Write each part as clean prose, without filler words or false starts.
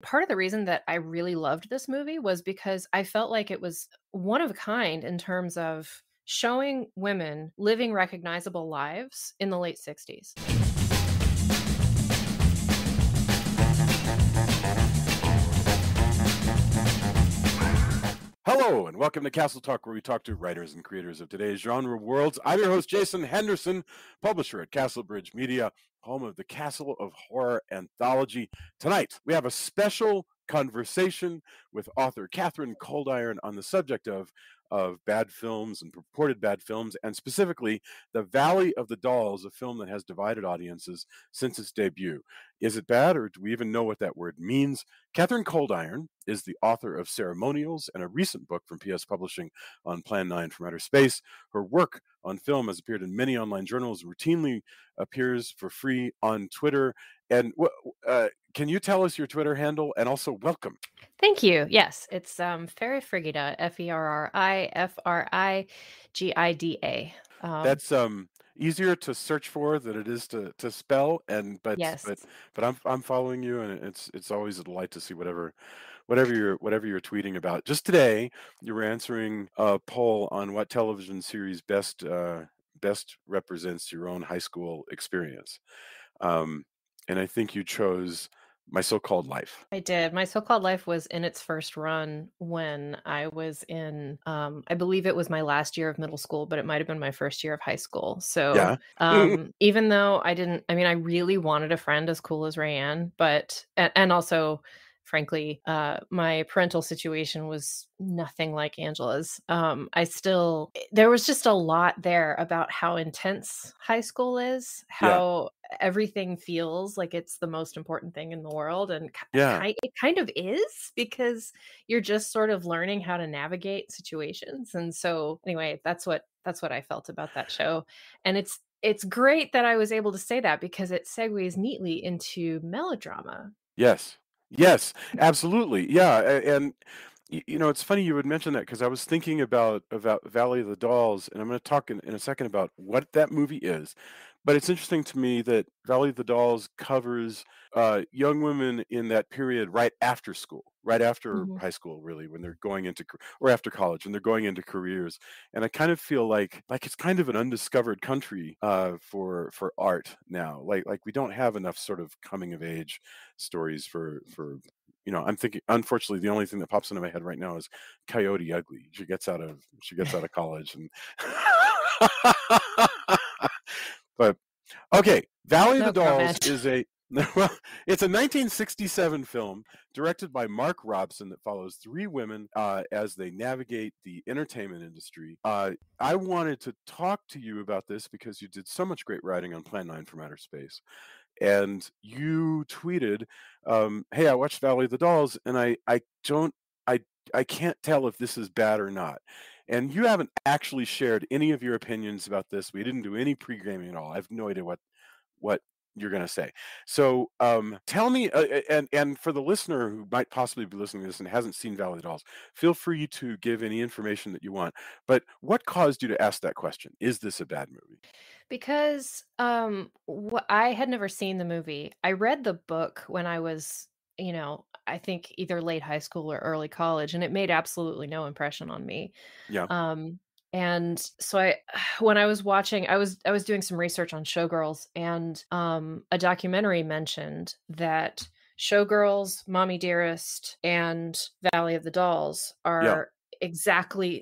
Part of the reason that I really loved this movie was because I felt like it was one of a kind in terms of showing women living recognizable lives in the late 60s. Hello, and welcome to Castle Talk, where we talk to writers and creators of today's genre worlds. I'm your host, Jason Henderson, publisher at Castle Bridge Media, home of the Castle of Horror anthology. Tonight, we have a special conversation with author Katharine Coldiron on the subject of bad films and purported bad films, and specifically The Valley of the Dolls, a film that has divided audiences since its debut. Is it bad, or do we even know what that word means? Katharine Coldiron is the author of Ceremonials and a recent book from PS Publishing on Plan 9 from Outer Space. Her work on film has appeared in many online journals, routinely appears for free on Twitter. And can you tell us your Twitter handle? And also, welcome. Thank you. Yes, it's Ferry Frigida, Ferrifrigida. That's easier to search for than it is to spell. And Yes. but I'm following you, and it's always a delight to see whatever you're tweeting about. Just today, you were answering a poll on what television series best represents your own high school experience, and I think you chose My So-Called Life. I did. My So-Called Life was in its first run when I was in, I believe it was my last year of middle school, but it might have been my first year of high school. So, Yeah. even though I really wanted a friend as cool as Rayanne, but, and also, frankly, my parental situation was nothing like Angela's. There was just a lot there about how intense high school is, Yeah. how everything feels like it's the most important thing in the world, and Yeah. it kind of is, because you're just sort of learning how to navigate situations. And so anyway, that's what I felt about that show. And it's great that I was able to say that, because it segues neatly into melodrama. Yes. Yes, absolutely. Yeah, and it's funny you would mention that, because I was thinking about Valley of the Dolls, and I'm going to talk in a second about what that movie is. But it's interesting to me that Valley of the Dolls covers young women in that period right after school, right after Mhm. high school, really, when they're going into or after college, when they're going into careers. And I kind of feel like it's kind of an undiscovered country for art now. Like we don't have enough sort of coming of age stories for I'm thinking, unfortunately, the only thing that pops into my head right now is Coyote Ugly. She gets out of college, and but okay, Valley of the No Dolls comment. is a well, it's a 1967 film directed by Mark Robson that follows three women as they navigate the entertainment industry. I wanted to talk to you about this because you did so much great writing on Plan 9 from Outer Space, and you tweeted, "Hey, I watched Valley of the Dolls, and I don't I I can't tell if this is bad or not." And you haven't actually shared any of your opinions about this. We didn't do any pre-gaming at all. I have no idea what you're going to say. So tell me, and for the listener who might possibly be listening to this and hasn't seen Valley of the Dolls, feel free to give any information that you want. But what caused you to ask that question? Is this a bad movie? Because, I had never seen the movie. I read the book when I was, I think either late high school or early college, and it made absolutely no impression on me. Yeah. Um, and so when I was watching, I was doing some research on Showgirls, and a documentary mentioned that Showgirls, Mommy Dearest, and Valley of the Dolls Yeah.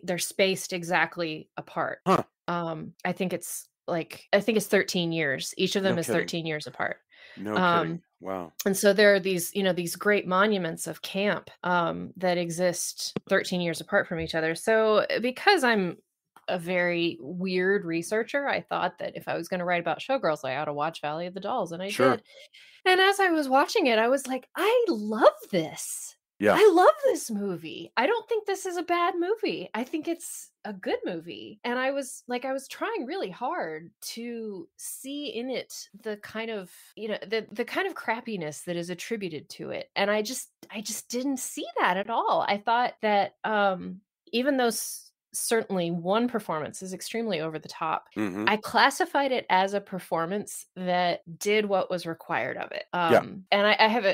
they're spaced exactly apart. Huh. I think it's 13 years. Each of No them is kidding. 13 years apart. No kidding. Um, Wow. and so there are these great monuments of camp that exist 13 years apart from each other. So because I'm a very weird researcher, I thought that if I was going to write about Showgirls, I ought to watch Valley of the Dolls, and I Sure. did. And as I was watching it, I was like, I love this. Yeah. I love this movie. I don't think this is a bad movie. I think it's a good movie. And I was trying really hard to see in it the kind of, the kind of crappiness that is attributed to it. And I just didn't see that at all. I thought that even though certainly one performance is extremely over the top. Mhm. I classified it as a performance that did what was required of it. Yeah. And I have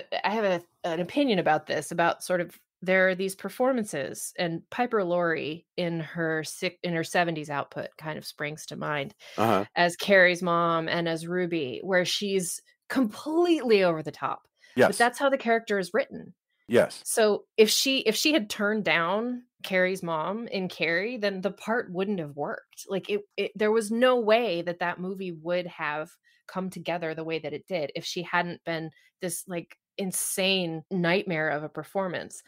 an opinion about this, about sort of there are these performances, and Piper Laurie in her 70s output kind of springs to mind Uh-huh. as Carrie's mom and as Ruby, where she's completely over the top. But Yes. that's how the character is written. Yes. So if she had turned down Carrie's mom in Carrie, then the part wouldn't have worked. Like it there was no way that that movie would have come together the way that it did if she hadn't been this like insane nightmare of a performance.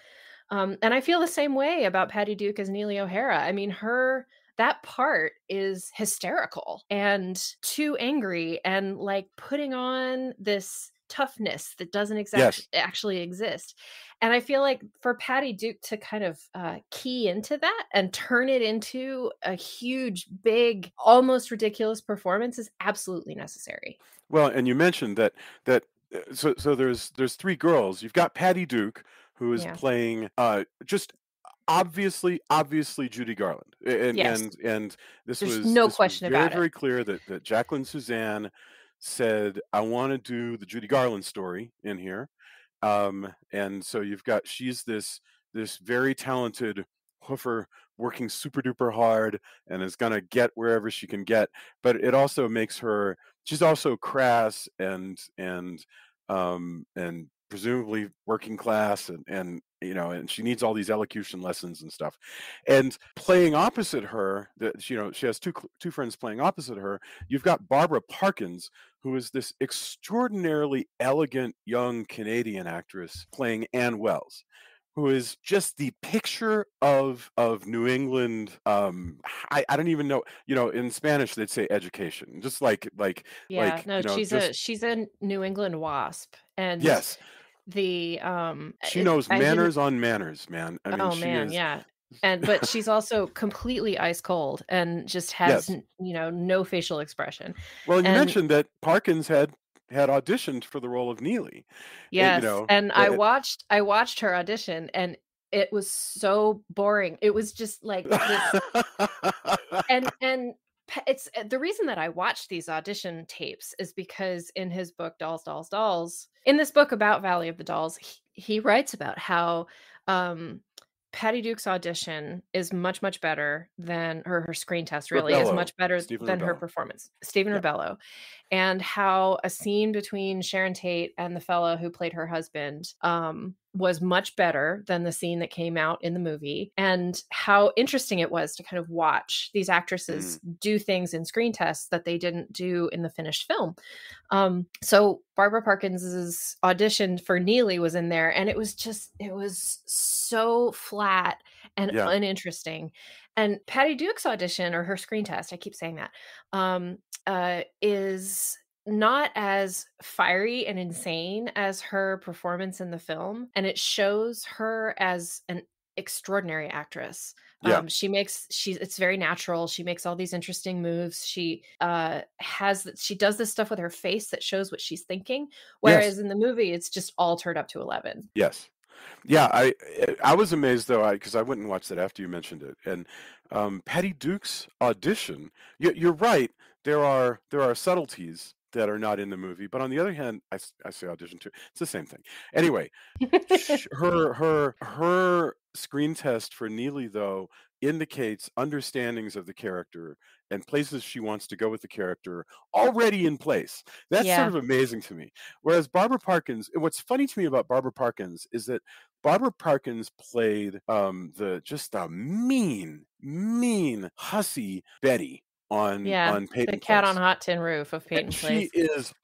And I feel the same way about Patty Duke as Neely O'Hara. I mean, her that part is hysterical and too angry and like putting on this toughness that doesn't Yes. actually exist. And I feel like for Patty Duke to kind of key into that and turn it into a huge, big, almost ridiculous performance is absolutely necessary. Well, and you mentioned so there's three girls. You've got Patty Duke, who is Yeah. playing just obviously Judy Garland. Yes. And this There's was no this was question very, about it. very clear that Jacqueline Suzanne said, I want to do the Judy Garland story in here. And so she's this very talented hoofer working super duper hard and is gonna get wherever she can get, but it also makes her she's also crass and presumably working class and she needs all these elocution lessons and stuff. And playing opposite her, she has two friends playing opposite her. You've got Barbara Parkins, who is this extraordinarily elegant young Canadian actress playing Anne Wells, who is just the picture of New England. I don't even know. In Spanish they'd say education, just Yeah, no, just she's a New England wasp, and yes. She it knows I didn't manners on manners, man. I mean, oh, she man, is yeah, but she's also completely ice cold and just has yes. no facial expression, Well, and you and mentioned that Parkins had auditioned for the role of Neely. yes, and It, I watched her audition, and it was so boring. It was just like this. And it's the reason that I watched these audition tapes is because in his book Dolls, Dolls, Dolls, in this book about Valley of the Dolls, he writes about how um Patty Duke's audition is much, much better than her screen test really is Rebello, much better Stephen than her Rebello. performance. Stephen Yeah. Rebello, and how a scene between Sharon Tate and the fellow who played her husband was much better than the scene that came out in the movie, and how interesting it was to kind of watch these actresses Mm, do things in screen tests that they didn't do in the finished film. So Barbara Parkins's audition for Neely was in there, and it was so flat and yeah. uninteresting. And Patty Duke's audition or her screen test, I keep saying that, is not as fiery and insane as her performance in the film, and it shows her as an extraordinary actress. Yeah. She's it's very natural. She makes all these interesting moves. She does this stuff with her face that shows what she's thinking, Yes. whereas in the movie it's just all turned up to 11. Yes. Yeah, I was amazed though, because I went and watched it after you mentioned it, and Patty Duke's audition. You're right. There are subtleties that are not in the movie, but on the other hand, I say audition too. It's the same thing. Anyway, her screen test for Neely though indicates understandings of the character and places she wants to go with the character already in place. That's sort Yeah. of amazing to me. Whereas Barbara Parkins, what's funny to me about Barbara Parkins is that Barbara Parkins played the mean hussy Betty Yeah. on The Peyton cat on Place. hot tin roof of Peyton She Place. is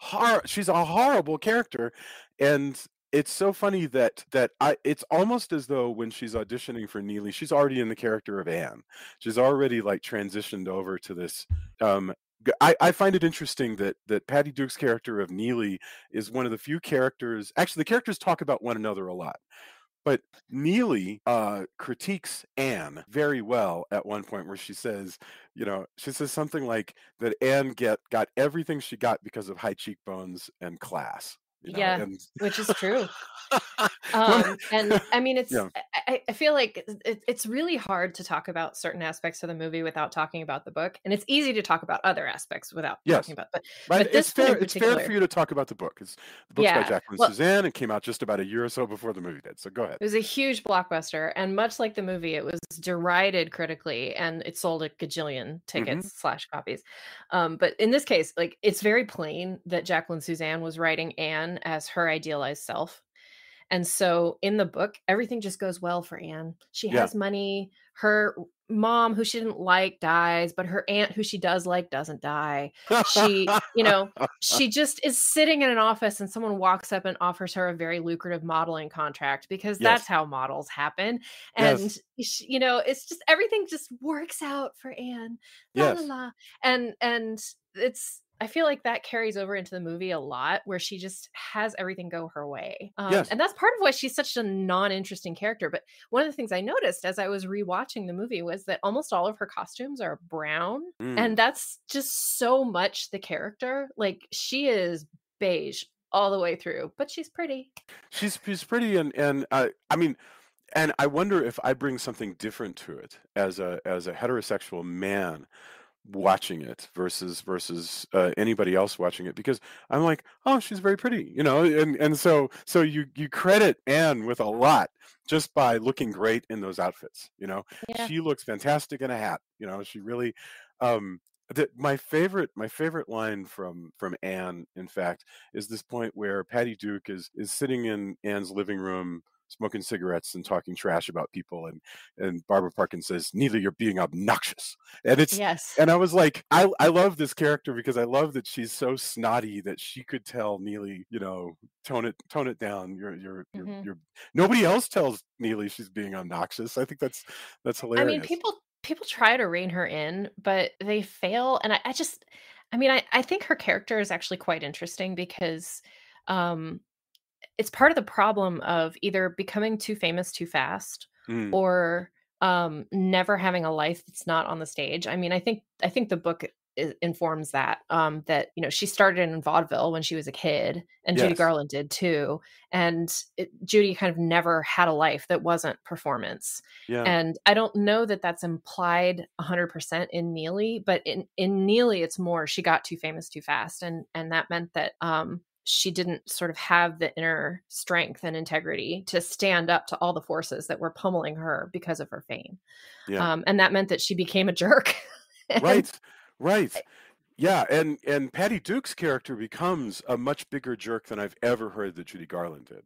she's a horrible character, and it's so funny it's almost as though when she's auditioning for Neely, she's already in the character of Anne. She's already like transitioned over to this. I find it interesting that Patty Duke's character of Neely is one of the few characters. Actually, the characters talk about one another a lot. But Neely critiques Anne very well at one point where she says something like that Anne got everything she got because of high cheekbones and class, Yeah, and which is true. one, And I mean, yeah, I feel like it's really hard to talk about certain aspects of the movie without talking about the book, and it's easy to talk about other aspects without talking Yes. about, But but this one in it's fair for particular. you to talk about the book. The book's by Yeah. Jacqueline Well, Suzanne and came out just about a year or so before the movie did. So go ahead. it was a huge blockbuster, and much like the movie, it was derided critically, and it sold a gajillion Hmm. tickets slash copies. But in this case, like, it's very plain that Jacqueline Suzanne was writing Anne as her idealized self. And so in the book, everything just goes well for Anne. She Yeah. has money. Her mom, who she didn't like, dies, but her aunt, who she does like, doesn't die. She, she just is sitting in an office and someone walks up and offers her a very lucrative modeling contract because that's Yes. how models happen. And, Yes. it's just everything just works out for Anne. La la Yes. la. And I feel like that carries over into the movie a lot where she just has everything go her way. Yes. And that's part of why she's such a non-interesting character. But one of the things I noticed as I was rewatching the movie was that almost all of her costumes are brown. Mm. And that's just so much the character. Like, she is beige all the way through, but she's pretty. She's pretty, and I mean, and I wonder if I bring something different to it as a heterosexual man watching it versus anybody else watching it, because I'm like, oh, she's very pretty, and so you credit Anne with a lot just by looking great in those outfits. Yeah. She looks fantastic in a hat. She really. Um, my favorite line from Anne, in fact, is this point where Patty Duke is sitting in Anne's living room smoking cigarettes and talking trash about people, and Barbara Parkin says, Neely, you're being obnoxious. And it's Yes. and I was like, I love this character because I love that she's so snotty that she could tell Neely, tone it down. Mhm. You're nobody else tells Neely she's being obnoxious. I think that's I mean, hilarious. people try to rein her in, but they fail, and I just I mean, I think her character is actually quite interesting because, um, it's part of the problem of either becoming too famous too fast Mm, or, never having a life that's not on the stage. I mean, I think the book informs that, she started in vaudeville when she was a kid, and Judy yes. Garland did too, and Judy kind of never had a life that wasn't performance. Yeah. And I don't know that that's implied 100% in Neely, but in Neely, it's more she got too famous too fast, and that meant that, she didn't sort of have the inner strength and integrity to stand up to all the forces that were pummeling her because of her fame. Yeah. And that meant that she became a jerk. And Right. Right. Yeah, and Patty Duke's character becomes a much bigger jerk than I've ever heard that Judy Garland did.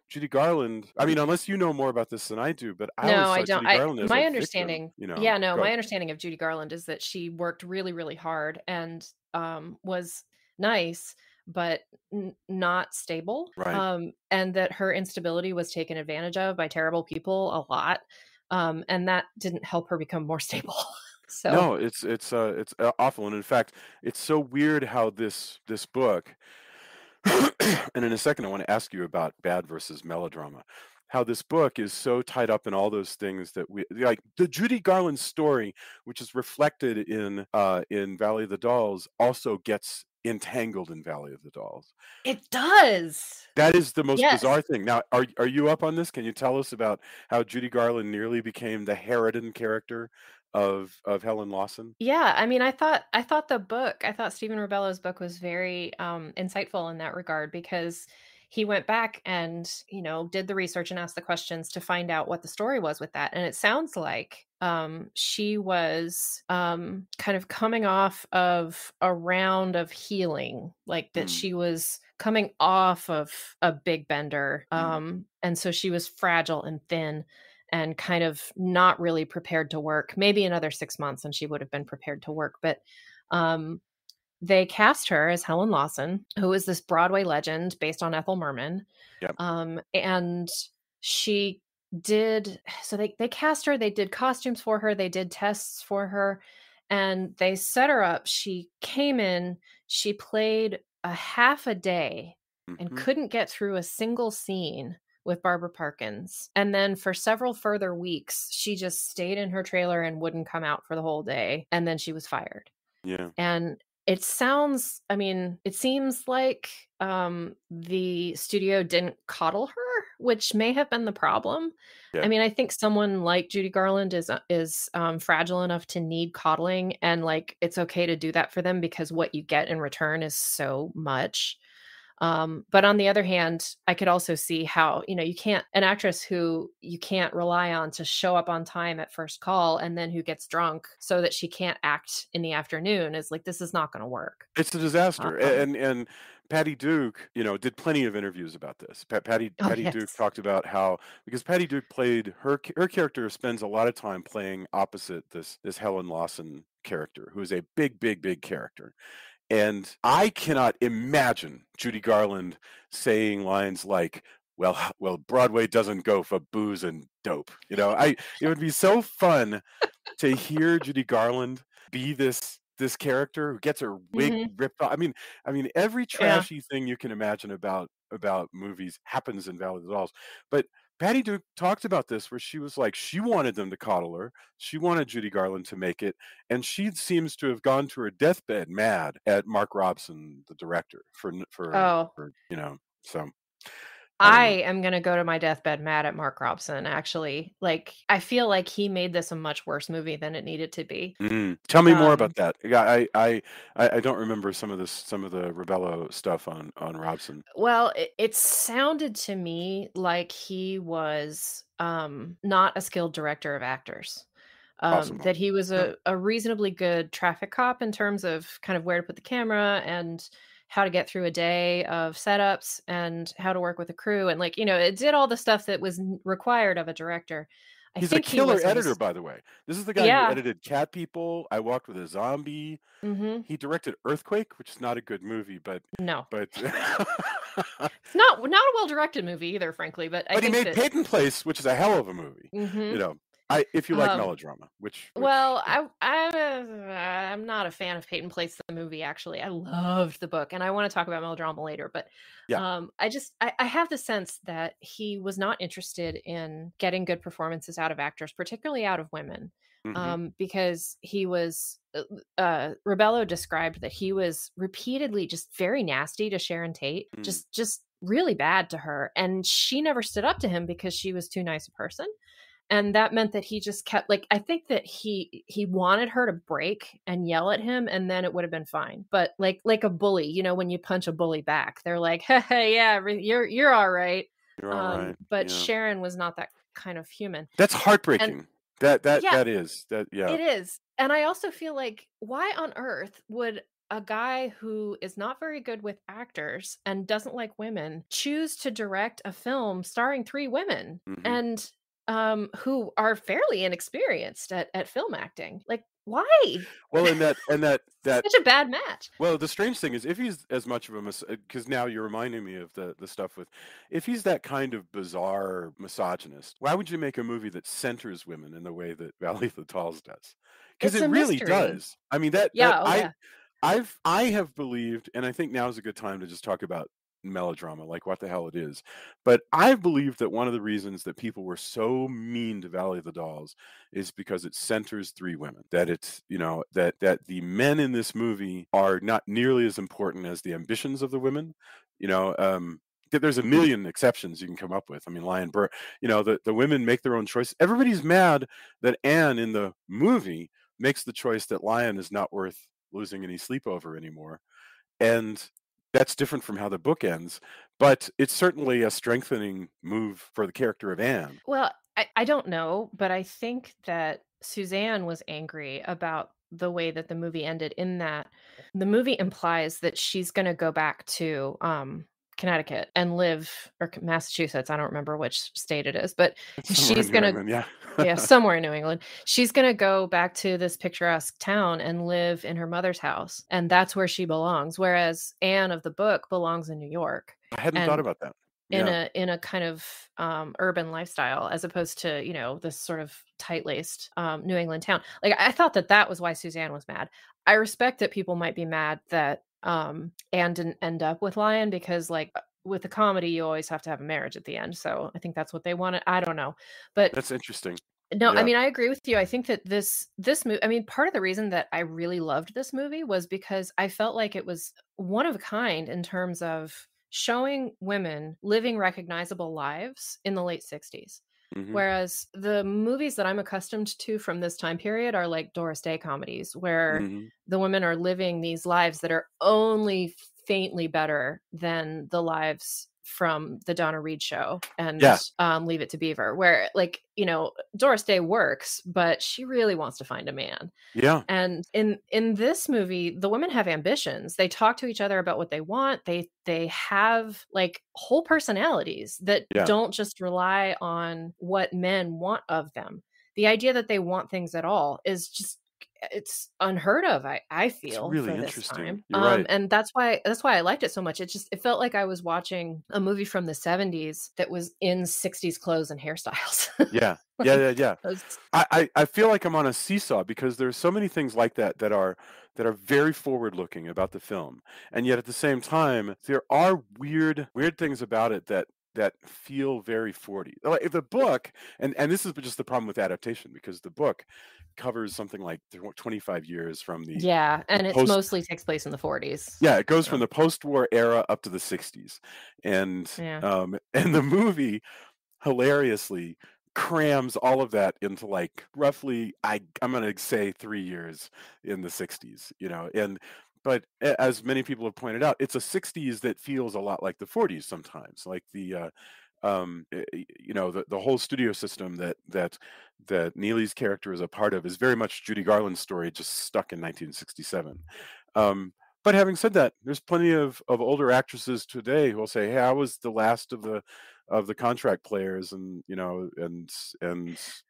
Judy Garland, I mean, unless you know more about this than I do, but I always no, I saw don't. Judy I Garland as a my victim, understanding yeah, no, Go my ahead. understanding of Judy Garland is that she worked really, really hard and, was nice, but not stable, Right. and that her instability was taken advantage of by terrible people a lot, and that didn't help her become more stable. So No, it's awful, and in fact, it's so weird how this book, and in a second, I want to ask you about bad versus melodrama. How this book is so tied up in all those things that we like the Judy Garland story, which is reflected in Valley of the Dolls, also gets entangled in Valley of the Dolls. it does. That is the most Yes. bizarre thing. Now, are you up on this? Can you tell us about how Judy Garland nearly became the Harridan character of Helen Lawson? Yeah, I mean, I thought Stephen Rebello's book was very insightful in that regard because he went back and, did the research and asked the questions to find out what the story was with that. And it sounds like she was kind of coming off of a round of healing, like that Mm, she was coming off of a big bender. mm, And so she was fragile and thin and kind of not really prepared to work. Maybe another 6 months and she would have been prepared to work, but, um, they cast her as Helen Lawson, who is this Broadway legend based on Ethel Merman, yep. and she did so they cast her, they did costumes for her, they did tests for her, and they set her up. She came in, she played a half a day and Mhm. couldn't get through a single scene with Barbara Parkins. And then for several further weeks, she just stayed in her trailer and wouldn't come out for the whole day, and then she was fired. Yeah. And It sounds I mean, it seems like, the studio didn't coddle her, which may have been the problem. I Yeah. mean, I think someone like Judy Garland is fragile enough to need coddling, and, like, it's okay to do that for them because what you get in return is so much. But on the other hand, I could also see how, you can't an actress who you can't rely on to show up on time at first call and then who gets drunk so that she can't act in the afternoon is like, this is not gonna work. It's a disaster, Um and Patty Duke, did plenty of interviews about this. Oh, Patty Duke yes. talked about how because Patty Duke played her character spends a lot of time playing opposite this Helen Lawson character, who is a big, big, big character. And I cannot imagine Judy Garland saying lines like, well, Broadway doesn't go for booze and dope. It would be so fun to hear Judy Garland be this character who gets her wig Mhm. ripped off. Every Yeah. trashy thing you can imagine about movies happens in Valley of the Dolls. But Patty Duke talked about this where she was like, she wanted them to coddle her. She wanted Judy Garland to make it, and she seems to have gone to her deathbed mad at Mark Robson, the director, Oh, So I don't I know. am gonna go to my deathbed mad at Mark Robson, actually. Like, I feel like he made this a much worse movie than it needed to be. Tell me more Um about that. Yeah, I don't remember some of the Rebello stuff on Robson. Well, it sounded to me like he was, not a skilled director of actors. Possible. That he was Yeah. a reasonably good traffic cop in terms of kind of where to put the camera and how to get through a day of setups and how to work with a crew and, like, it did all the stuff that was required of a director. I He's a think he killer was a editor, mis by the way. This is the guy who Yeah. edited Cat People, I Walked with a Zombie. Mhm. He directed Earthquake, which is not a good movie, No. but It's not a well-directed movie either, frankly, but I but he think made that Peyton Place, which is a hell of a movie. You Mhm. know, I if you like Um melodrama, Well, yeah, I'm not a fan of Peyton Place the movie, actually. I loved the book, and I wanna talk about melodrama later, but, yeah. I have the sense that he was not interested in getting good performances out of actors, particularly out of women, Mhm. because he was Rebello described that he was repeatedly just very nasty to Sharon Tate, Mm. just really bad to her, and she never stood up to him because she was too nice a person. And that meant that he just kept like, I think that he wanted her to break and yell at him, and then it would have been fine. But like a bully, when you punch a bully back, they're like, "Hey, yeah, you're all right." You're all right. But Yeah. Sharon was not that kind of human. That's And heartbreaking. yeah, Yeah. it is. And I also feel like, why on earth would a guy who is not very good with actors and doesn't like women choose to direct a film starring 3 women Mhm. and, who are fairly inexperienced at film acting? Like, why? Well, and that Such a bad match. well, the strange thing is if he's as much of a because now you're reminding me of the stuff with if he's that kind of bizarre misogynist, why would you make a movie that centers women in the way that Valley of the Dolls does? Because It's it a really mystery. does. I mean that Yeah, oh, yeah. I have believed, and I think now is a good time to just talk about melodrama, like what the hell it is. But I believe that one of the reasons that people were so mean to Valley of the Dolls is because it centers 3 women. That it's, that the men in this movie are not nearly as important as the ambitions of the women. You know, there's a million exceptions you can come up with. I mean, Lion Burr, the women make their own choice. Everybody's mad that Anne in the movie makes the choice that Lion is not worth losing any sleep over anymore. And that's different from how the book ends, but it's certainly a strengthening move for the character of Anne. Well, I don't know, but I think that Suzanne was angry about the way that the movie ended, in that the movie implies that she's gonna go back to, Connecticut and live, or Massachusetts, I don't remember which state it is, but It's somewhere in she's New gonna England, yeah. yeah, somewhere in New England. She's gonna go back to this picturesque town and live in her mother's house, and that's where she belongs, whereas Anne of the book belongs in New York, I hadn't thought and about that. in Yeah, a kind of, urban lifestyle, as opposed to, this sort of tight-laced, New England town. Like, I thought that that was why Suzanne was mad. I respect that people might be mad that, Anne didn't end up with Lion because, like, with a comedy, you always have to have a marriage at the end, so I think that's what they wanted. I don't know. But that's interesting. No, I Yeah. mean, I agree with you. I think that this movie, I mean, part of the reason that I really loved this movie was because I felt like it was one of a kind in terms of showing women living recognizable lives in the late 60s. Hmm. Whereas the movies that I'm accustomed to from this time period are like Doris Day comedies, where Hmm. the women are living these lives that are only faintly better than the lives from the Donna Reed show and Yeah. Leave It to Beaver, where, like, Doris Day works, but she really wants to find a man. Yeah. And in this movie, the women have ambitions. They talk to each other about what they want. They have like whole personalities that Yeah. don't just rely on what men want of them. The idea that they want things at all is just it's unheard of, I It's feel, really for this interesting. time. You're right. And that's why I liked it so much. It felt like I was watching a movie from the 70s that was in 60s clothes and hairstyles. Yeah. Yeah. Like, Yeah. Yeah. it was I feel like I'm on a seesaw because there's so many things like that are very forward looking about the film, and yet at the same time there are weird things about it that feel very 40. Like the book, and this is just the problem with adaptation because the book covers something like 25 years from yeah, the and it's post. mostly takes place in the 40s. Yeah, it goes from So, the post-war era up to the 60s, and yeah. and the movie hilariously crams all of that into like roughly I'm going to say 3 years in the 60s, and but as many people have pointed out, it's a 60s that feels a lot like the 40s sometimes, like the whole studio system that Neely's character is a part of is very much Judy Garland's story just stuck in 1967. But having said that, there's plenty of older actresses today who will say, "Hey, I was the last of the contract players, and and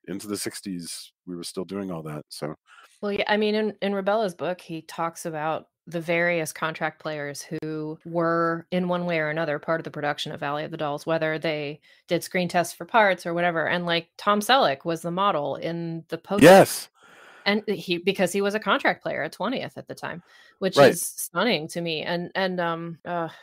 into the '60s, we were still doing all that." So Well, yeah, I mean, in Rabella's book, he talks about the various contract players who were, in one way or another, part of the production of Valley of the Dolls, whether they did screen tests for parts or whatever. And like Tom Selleck was the model in the poster. yes, And because he was a contract player at 20th at the time, which right, is stunning to me. And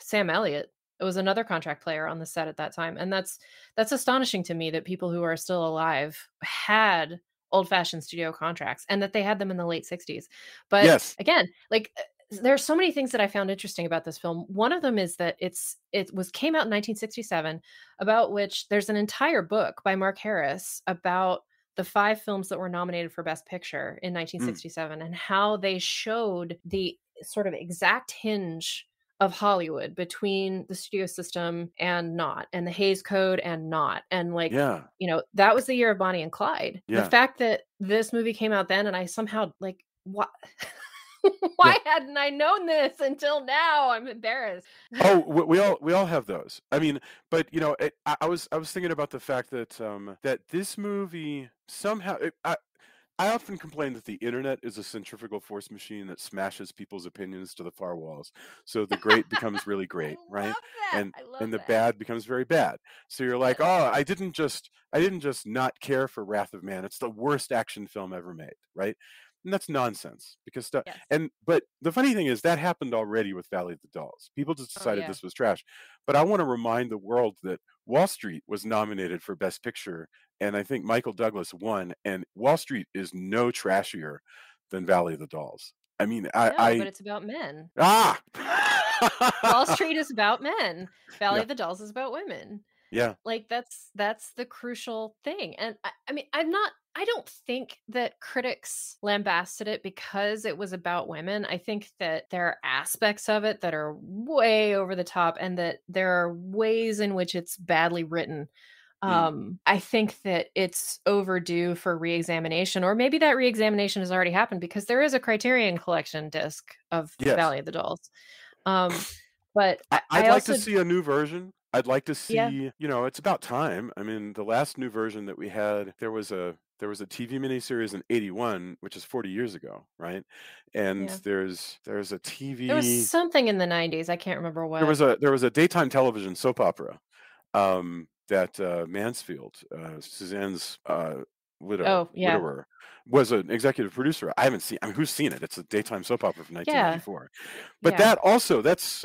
Sam Elliott was another contract player on the set at that time, and that's astonishing to me that people who are still alive had old-fashioned studio contracts and that they had them in the late 60s. But yes, again, like, there's so many things that I found interesting about this film. One of them is that it was came out in 1967, about which there's an entire book by Mark Harris about the 5 films that were nominated for Best Picture in mm, 1967 and how they showed the sort of exact hinge of Hollywood between the studio system and not, and the Hays Code and not. And like, yeah, that was the year of Bonnie and Clyde. The yeah, fact that this movie came out then and I somehow like what yeah. why hadn't I known this until now? I'm embarrassed. Oh, we all have those. I mean, but I was thinking about the fact that this movie somehow I often complain that the internet is a centrifugal force machine that smashes people's opinions to the far walls. So the great becomes really I great, right? love that. And I love and the that. bad becomes very bad. So you're like, Yes. "Oh, I didn't just not care for Wrath of Man. It's the worst action film ever made," right? And that's nonsense because stuff Yes. and but the funny thing is that happened already with Valley of the Dolls. People just Oh decided yeah. this was trash. But I want to remind the world that Wall Street was nominated for Best Picture, and I think Michael Douglas won, and Wall Street is no trashier than Valley of the Dolls. I mean, No, but it's about men. ah! Wall Street is about men. Valley Yeah, of the Dolls is about women. yeah, Like, that's the crucial thing, and I mean, I don't think that critics lambasted it because it was about women. I think that there are aspects of it that are way over the top and that there are ways in which it's badly written. mm, I think that it's overdue for reexamination, or maybe that reexamination has already happened because there is a Criterion Collection disc of yes. Valley of the Dolls. Um, but I'd I like to also see a new version. I'd like to yeah, see, it's about time. I mean, the last new version that we had, there was a TV miniseries in '81, which is 40 years ago, right? And yeah. there's a There was TV something in the 90s, I can't remember there what. was a daytime television soap opera that Mansfield, Suzanne's Oh, yeah. widower, was an executive producer. I haven't seen. I mean, who's seen it? It's a daytime soap opera from Yeah, 1994. But yeah. that's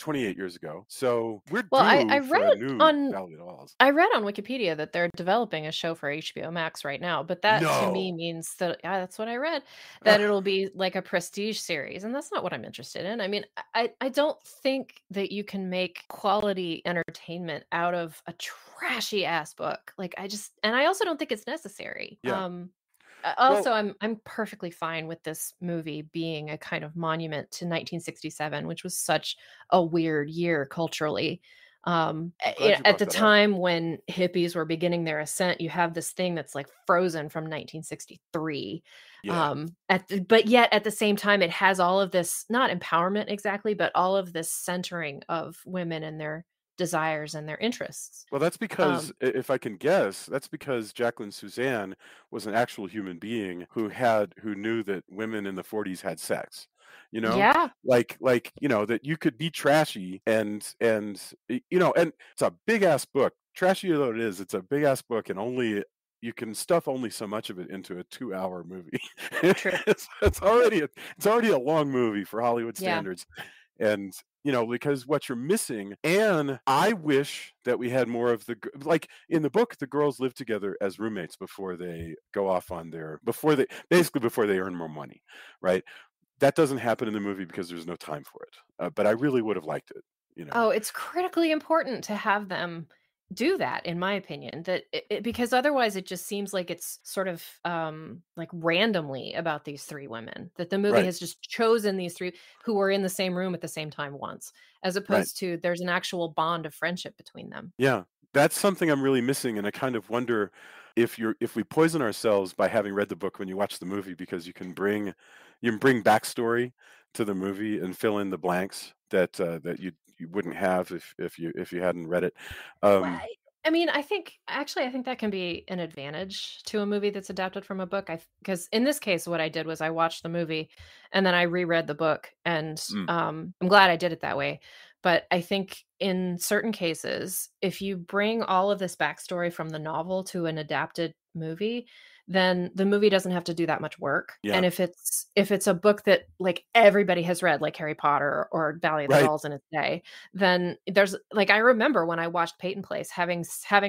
28 years ago. So we're Well, I due read for a new on Valley of Dolls. I read on Wikipedia that they're developing a show for HBO Max right now, but that to me No. means that yeah, that's what I read, that it'll be like a prestige series, and that's not what I'm interested in. I mean, I don't think that you can make quality entertainment out of a trashy ass book. Like I just and I also don't think it's necessary. Yeah. Well, Also I'm perfectly fine with this movie being a kind of monument to 1967, which was such a weird year culturally. I'm glad you At brought the that up. time when hippies were beginning their ascent, you have this thing that's like Frozen from 1963. Yeah. But yet at the same time, it has all of this, not empowerment exactly, but all of this centering of women and their desires and their interests. Well, that's because, Um, if I can guess, that's because Jacqueline Suzanne was an actual human being who knew that women in the 40s had sex. You know, yeah. that you could be trashy and it's a big ass book. Trashy though it is, it's a big ass book, and only you can stuff only so much of it into a 2-hour movie. True. It's already a long movie for Hollywood Yeah. standards. And because what you're missing, and I wish that we had more of like in the book, the girls live together as roommates before they go off on before they earn more money, right? That doesn't happen in the movie because there's no time for it. But I really would have liked it, you know. Oh, it's critically important to have them do that, in my opinion, that because otherwise it just seems like it's sort of like randomly about these three women, that the movie Right, has just chosen these three who were in the same room at the same time once, as right. opposed to there's an actual bond of friendship between them. Yeah, that's something I'm really missing, and I kind of wonder if we poison ourselves by having read the book when you watch the movie, because you can bring backstory to the movie and fill in the blanks that you wouldn't have if you hadn't read it. Well, Um, I mean, I think that can be an advantage to a movie that's adapted from a book. Because in this case, what I did was I watched the movie and then I reread the book, and mm, I'm glad I did it that way. But I think in certain cases, if you bring all of this backstory from the novel to an adapted movie, then the movie doesn't have to do that much work. yeah, And if it's a book that like everybody has read, like Harry Potter or Valley of the right, Dolls in its day, then there's like I remember when I watched Peyton Place, having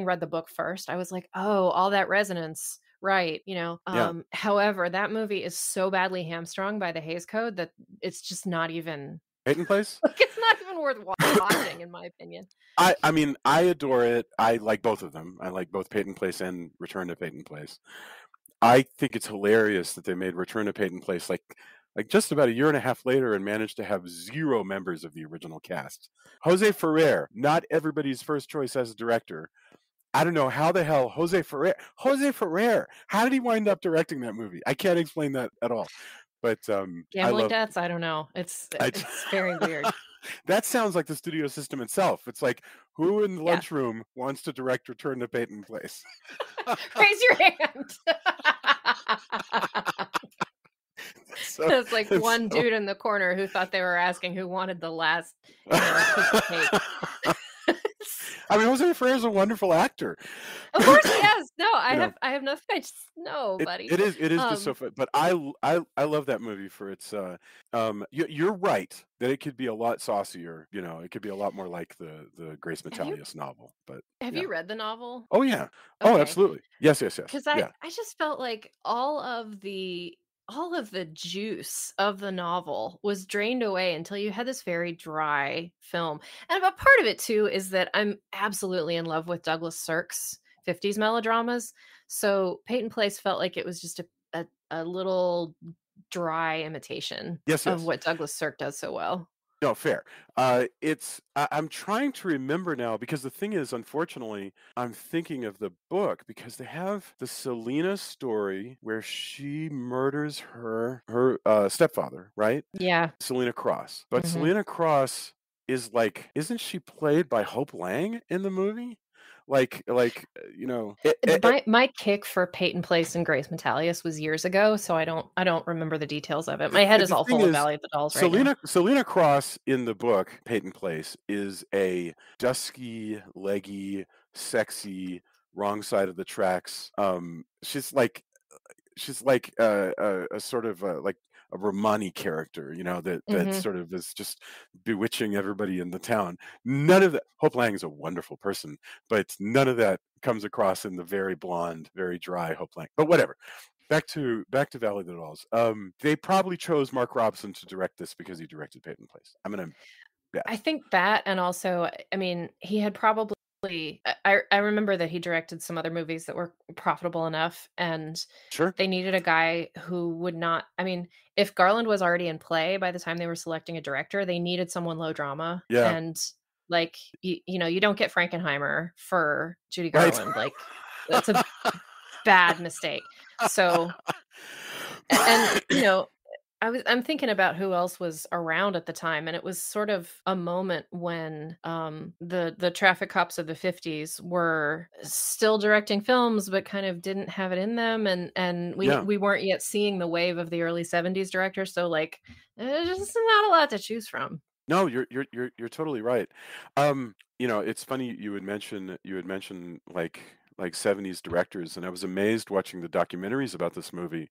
read the book first, I was like, "Oh, all that resonance." Right, yeah. however, that movie is so badly hamstrung by the Hays Code that it's just not even Peyton Place. like it's not even worth watching in my opinion. I mean, I adore it. I like both of them. I like both Peyton Place and Return to Peyton Place. I think it's hilarious that they made Return to Peyton Place like just about a year and a half later and managed to have 0 members of the original cast. Jose Ferrer, not everybody's first choice as a director. I don't know how the hell Jose Ferrer, how did he wind up directing that movie? I can't explain that at all. But I Gambling love debts, I don't know. It's I it's very weird. that sounds like the studio system itself. It's like, who in the Yeah. lunchroom wants to direct Return to Peyton Place? Raise your hand. so It's like it's one so dude in the corner who thought they were asking who wanted the last, piece of cake. I mean, Jose Ferrer is a wonderful actor. Of course he is. No, you know, I have nothing. I just no, it buddy. it is just so Um, fun. But I love that movie for its. You're right that it could be a lot saucier. It could be a lot more like the Grace have you Metalius novel. But have yeah. you read the novel? Oh yeah. Oh, Okay, absolutely. Yes. Yes. Yes. because Yeah. I just felt like all of the juice of the novel was drained away until you had this very dry film. And a part of it too is that I'm absolutely in love with Douglas Sirk's 50s melodramas. So Peyton Place felt like it was just a little dry imitation Yes. of Yes. what Douglas Sirk does so well. No, fair. I'm trying to remember now, because the thing is, unfortunately, I'm thinking of the book because they have the Selena story where she murders her stepfather, right? Yeah. Selena Cross. But Mhm. Selena Cross is like, isn't she played by Hope Lang in the movie? My kick for Peyton Place and Grace Metalius was years ago, so I don't remember the details of it. My head is The all thing full of is, Valley of the Dolls right now. Selena Cross in the book Peyton Place is a dusky, leggy, sexy, wrong side of the tracks. She's like a sort of like a Romani character, that Mhm. sort of is just bewitching everybody in the town. None of that. Hope Lang is a wonderful person, but none of that comes across in the very blonde, very dry Hope Lang. But whatever. Back to Valley of the Dolls. They probably chose Mark Robson to direct this because he directed Peyton Place. I'm gonna I bet. think that, and also, I mean, he had probably I remember that he directed some other movies that were profitable enough, and Sure. they needed a guy who would not, I mean, if Garland was already in play by the time they were selecting a director, they needed someone low drama, Yeah. and, like, you don't get Frankenheimer for Judy Right. Garland, like, that's a bad mistake. So, and, I'm thinking about who else was around at the time, and it was sort of a moment when, the traffic cops of the '50s were still directing films, but kind of didn't have it in them, and we Yeah. we weren't yet seeing the wave of the early '70s directors, so, like, there's just not a lot to choose from. No, you're totally right. It's funny you had mentioned like 70s directors, and I was amazed watching the documentaries about this movie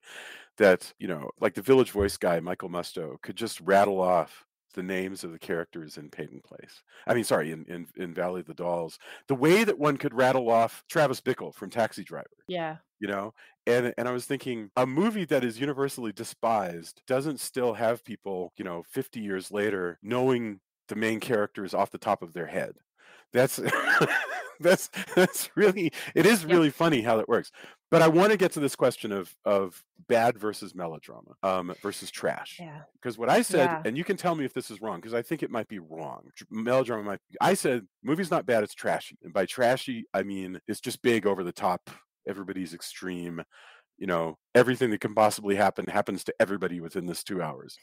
that, like the Village Voice guy, Michael Musto, could just rattle off the names of the characters in Peyton Place. I mean, sorry, in Valley of the Dolls. The way that one could rattle off Travis Bickle from Taxi Driver, Yeah. you know? And I was thinking, a movie that is universally despised doesn't still have people, 50 years later knowing the main characters off the top of their head. That's that's really, it is Yep. really funny how that works. But I want to get to this question of bad versus melodrama, versus trash. Yeah. Because what I said, Yeah. and you can tell me if this is wrong, because I think it might be wrong. Melodrama might. I said movie's not bad; it's trashy, and by trashy I mean it's just big, over the top. Everybody's extreme. Everything that can possibly happen happens to everybody within this 2 hours.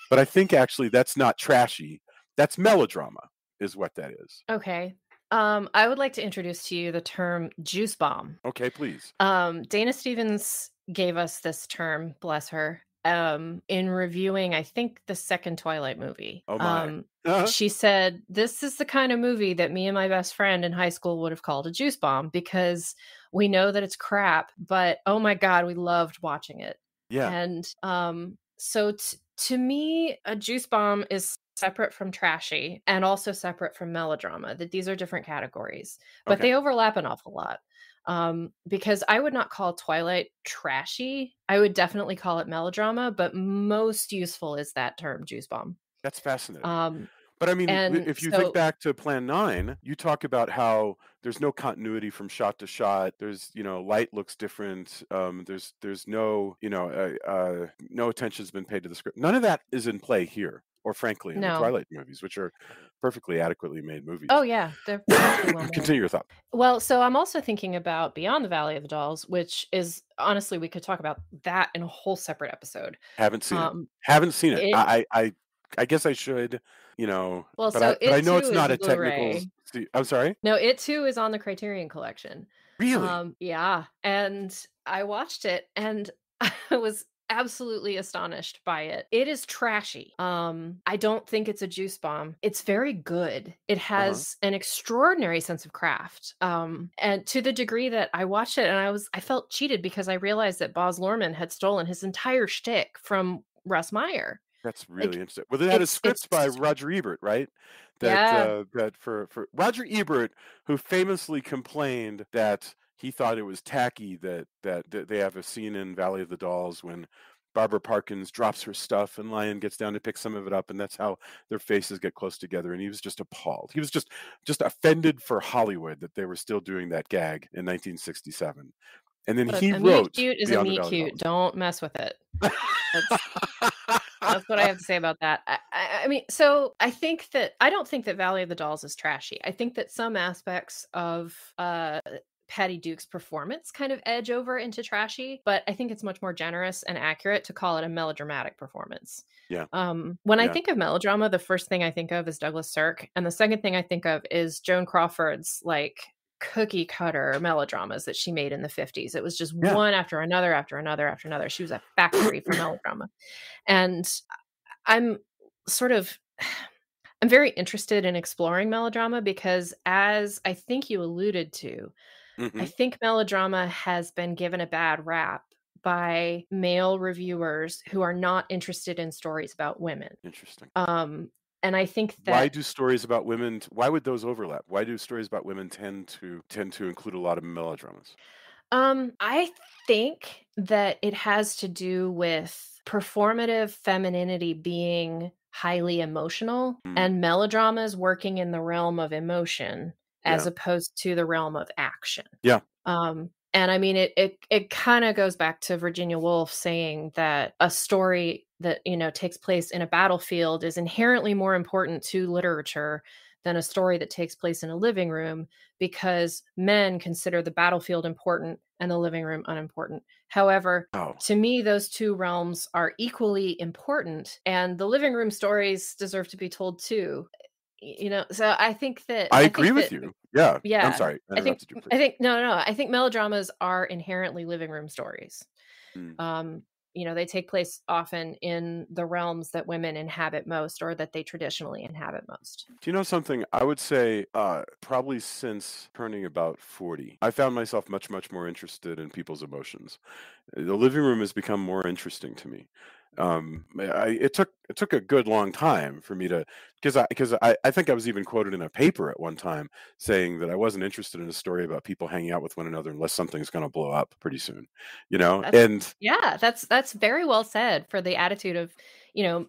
But I think actually that's not trashy. That's melodrama, is what that is. Okay. I would like to introduce to you the term juice bomb. Okay, please. Dana Stevens gave us this term, bless her, in reviewing, I think, the second Twilight movie. Oh my. Uh-huh. She said, "This is the kind of movie that me and my best friend in high school would have called a juice bomb because we know that it's crap, but oh my God, we loved watching it." Yeah. And so to me, a juice bomb is separate from trashy and also separate from melodrama, that these are different categories, but Okay. they overlap an awful lot. Because I would not call Twilight trashy. I would definitely call it melodrama, but most useful is that term juice bomb. That's fascinating. Um, But I mean, and if you think so back to Plan 9, you talk about how there's no continuity from shot to shot. There's, light looks different. There's no, no attention's been paid to the script. None of that is in play here, or frankly, in the no. Twilight movies, which are perfectly adequately made Oh movies. yeah, they're perfectly well made. Continue your thought. Well, so I'm also thinking about Beyond the Valley of the Dolls, which is, honestly, we could talk about that in a whole separate episode. Haven't seen it. Um, Haven't seen it. it I guess I should, well, but I so but I it know too it's is not a a technical. Blu-ray. I'm sorry. No, it too is on the Criterion Collection. Really? Yeah, and I watched it and I was absolutely astonished by it. It is trashy. I don't think it's a juice bomb. It's very good. It Uh huh. has an extraordinary sense of craft. And to the degree that I watched it and I felt cheated because I realized that Boz Luhrmann had stolen his entire shtick from Russ Meyer. That's really Like interesting. Well, they had a it's script by Roger Ebert, right? yeah. That for Roger Ebert, who famously complained that he thought it was tacky that they have a scene in Valley of the Dolls when Barbara Parkins drops her stuff and Lion gets down to pick some of it up, and that's how their faces get close together. And he was just appalled. He was just offended for Hollywood that they were still doing that gag in 1967. And then Look, he a meet wrote cute is a Beyond the meet Valley of cute. Dolls. Don't mess with it. That's That's what I have to say about that. I mean, so I don't think that Valley of the Dolls is trashy. I think that some aspects of Patty Duke's performance kind of edge over into trashy, but I think it's much more generous and accurate to call it a melodramatic performance. Yeah, When I yeah, think of melodrama, the first thing I think of is Douglas Sirk, and the second thing I think of is Joan Crawford's like cookie cutter melodramas that she made in the '50s. It was just yeah. one after another after another after another. She was a factory for melodrama. And I'm sort of I'm very interested in exploring melodrama because, as I think you alluded to, I Hmm. think melodrama has been given a bad rap by male reviewers who are not interested in stories about women. Interesting. Um, and I think Why that do stories about women why would those overlap? Why do stories about women tend to include a lot of melodramas? I think that it has to do with performative femininity being highly emotional Mm, and melodramas working in the realm of emotion as yeah. opposed to the realm of action. Yeah. And I mean, it kind of goes back to Virginia Woolf saying that a story that takes place in a battlefield is inherently more important to literature than a story that takes place in a living room because men consider the battlefield important and the living room unimportant. However, Oh, to me, those two realms are equally important, and the living room stories deserve to be told too. So I think that I I agree think with that you. Yeah. I'm yeah, sorry. I interrupted you, I please. think no, no, no, I think melodramas are inherently living room stories. Mm. Um, they take place often in the realms that women inhabit most or that they traditionally inhabit most. Do you know something? I would say, probably since turning about 40, I found myself much, much more interested in people's emotions. The living room has become more interesting to me. It took a good long time for me to because I think I was even quoted in a paper at one time saying that I wasn't interested in a story about people hanging out with one another unless something's going to blow up pretty soon, you know. That's And yeah, that's very well said for the attitude of,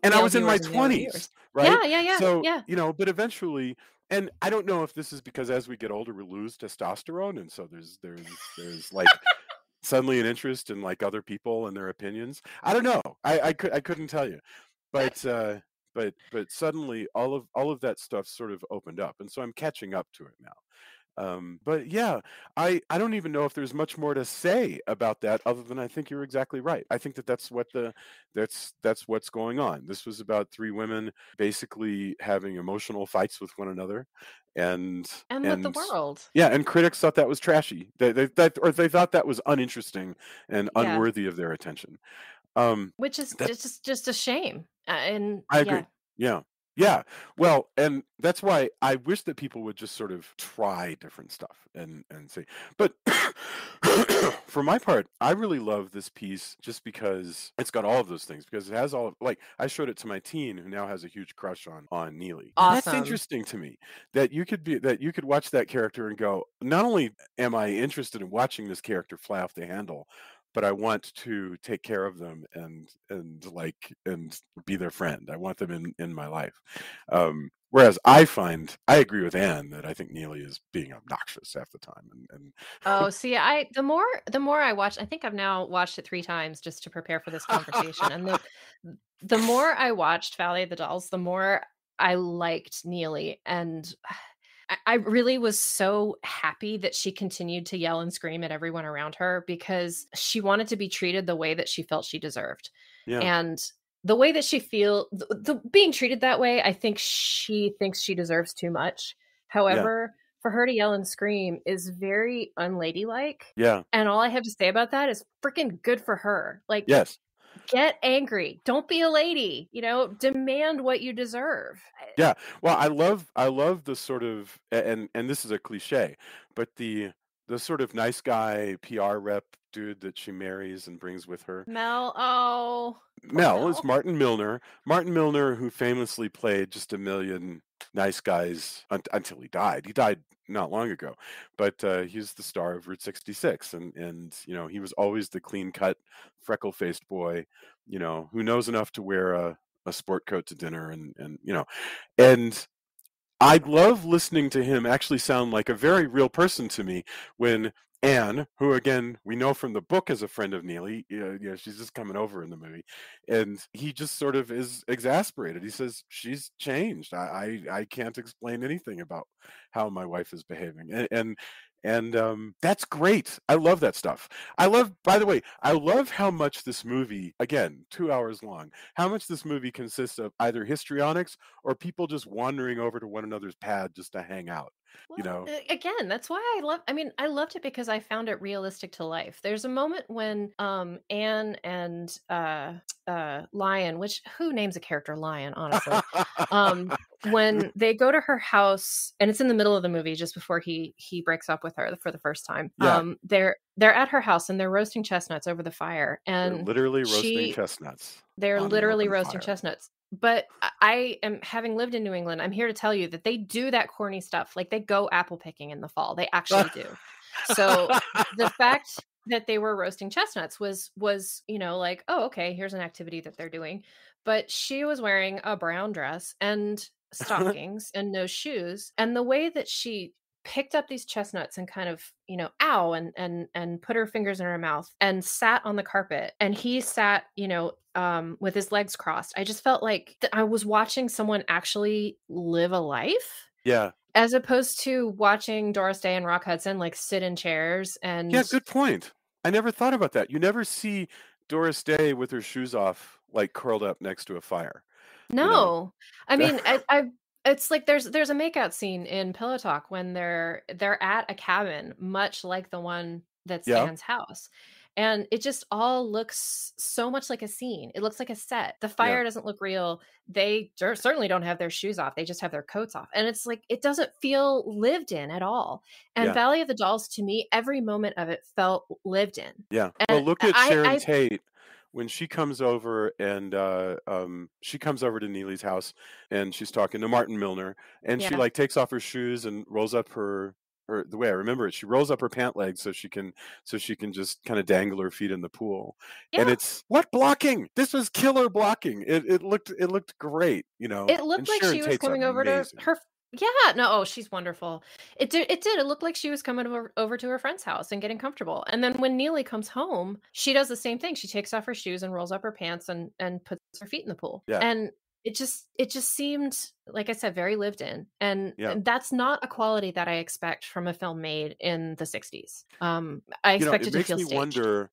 and I male was in my viewers and male 20s, reviewers. right? Yeah, yeah, yeah, So, yeah. but eventually, and I don't know if this is because as we get older we lose testosterone, and so there's like suddenly an interest in like other people and their opinions. I don't know. I couldn't tell you. But but suddenly all of that stuff sort of opened up, and so I'm catching up to it now. But yeah, I don't even know if there's much more to say about that other than I think you're exactly right. I think that that's what's going on. This was about three women basically having emotional fights with one another, and And with the and world. yeah, and critics thought that was trashy. They thought that was uninteresting and Yeah, unworthy of their attention. Um, which is that just a shame. And I yeah. agree. Yeah. Yeah. Well, and that's why I wish that people would just sort of try different stuff and see. But for my part, I really love this piece just because it's got all of those things because it has all of like I showed it to my teen who now has a huge crush on Neely. And that's Awesome. interesting to me that you could watch that character and go, not only am I interested in watching this character fly off the handle, but I want to take care of them and be their friend. I want them in my life. Whereas I agree with Anne that I think Neely is being obnoxious half the time, Oh, see, the more I watch, I think I've now watched it 3 times just to prepare for this conversation, and the more I watched Valley of the Dolls, the more I liked Neely, and I really was so happy that she continued to yell and scream at everyone around her because she wanted to be treated the way that she felt she deserved. yeah, And the way that she the being treated that way, I think she thinks she deserves too much. yeah, However, for her to yell and scream is very unladylike. yeah, And all I have to say about that is freaking good for her. Like, yes. get angry. Don't be a lady, demand what you deserve. Yeah. Well, I love the sort of and this is a cliche, but the sort of nice guy PR rep dude that she marries and brings with her. Mel, oh, poor Mel is Mel. Martin Milner. Martin Milner, who famously played just a million nice guys until he died. He died not long ago, but he's the star of Route 66, and he was always the clean cut, freckle faced boy, who knows enough to wear a sport coat to dinner, and I love listening to him actually sound like a very real person to me when Anne, who again we know from the book is a friend of Neely, she's just coming over in the movie, and he just sort of is exasperated. He says she's changed. I can't explain anything about how my wife is behaving, and that's great. I love that stuff. By the way, I love how much this movie, again, 2 hours long, how much this movie consists of either histrionics or people just wandering over to one another's pad just to hang out, you Well, know? again, that's why I loved it because I found it realistic to life. There's a moment when Anne and Lion, which who names a character Lion, honestly? Um when they go to her house, and it's in the middle of the movie just before he breaks up with her for the first time. Yeah. They're at her house and they're roasting chestnuts over the fire, They're and literally roasting she chestnuts they're on an literally open roasting fire. chestnuts. But I am, having lived in New England, I'm here to tell you that they do that corny stuff. Like, they go apple picking in the fall. They actually do. So the fact that they were roasting chestnuts was, like, oh, okay, here's an activity that they're doing. But she was wearing a brown dress and stockings and no shoes. And the way that she picked up these chestnuts and kind of, ow, and put her fingers in her mouth and sat on the carpet, and he sat, with his legs crossed. I just felt like I was watching someone actually live a life, Yeah. as opposed to watching Doris Day and Rock Hudson, like, sit in chairs Yeah, and good point. I never thought about that. You never see Doris Day with her shoes off, like, curled up next to a fire, you know? no. I mean, I it's like there's a makeout scene in Pillow Talk when they're at a cabin, much like the one that's Yeah, Anne's house. And it just all looks so much like a scene. It looks like a set. The yeah, fire doesn't look real. They certainly don't have their shoes off. They just have their coats off. And it's like, it doesn't feel lived in at all. And yeah, Valley of the Dolls, to me, every moment of it felt lived in. yeah. Well, And look at Sharon I Tate when she comes over and, she comes over to Neely's house, and she's talking to Martin Milner, and she, yeah. like, takes off her shoes and rolls up her or the way I remember it, she rolls up her pant legs so she can just kinda dangle her feet in the pool, and Yeah. it's what blocking? This was killer blocking. It looked great, It and looked like Sharon she was Tate's coming over to amazing. her. Yeah, no, oh, she's wonderful. It did, it looked like she was coming over to her friend's house and getting comfortable, and then when Neely comes home, she does the same thing. She takes off her shoes and rolls up her pants and puts her feet in the pool, Yeah, and it just seemed, like I said, very lived in, yeah. and that's not a quality that I expect from a film made in the '60s. I expect It it to makes feel me staged. wonder,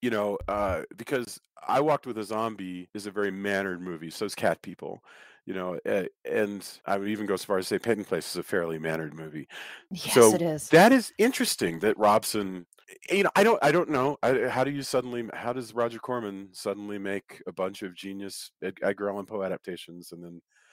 because I Walked with a Zombie is a very mannered movie, so is Cat People, and I would even go so far as to say Peyton Place is a fairly mannered movie. Yes, it So is. that is interesting that Robson, I don't know. How does Roger Corman suddenly make a bunch of genius Edgar Allan Poe adaptations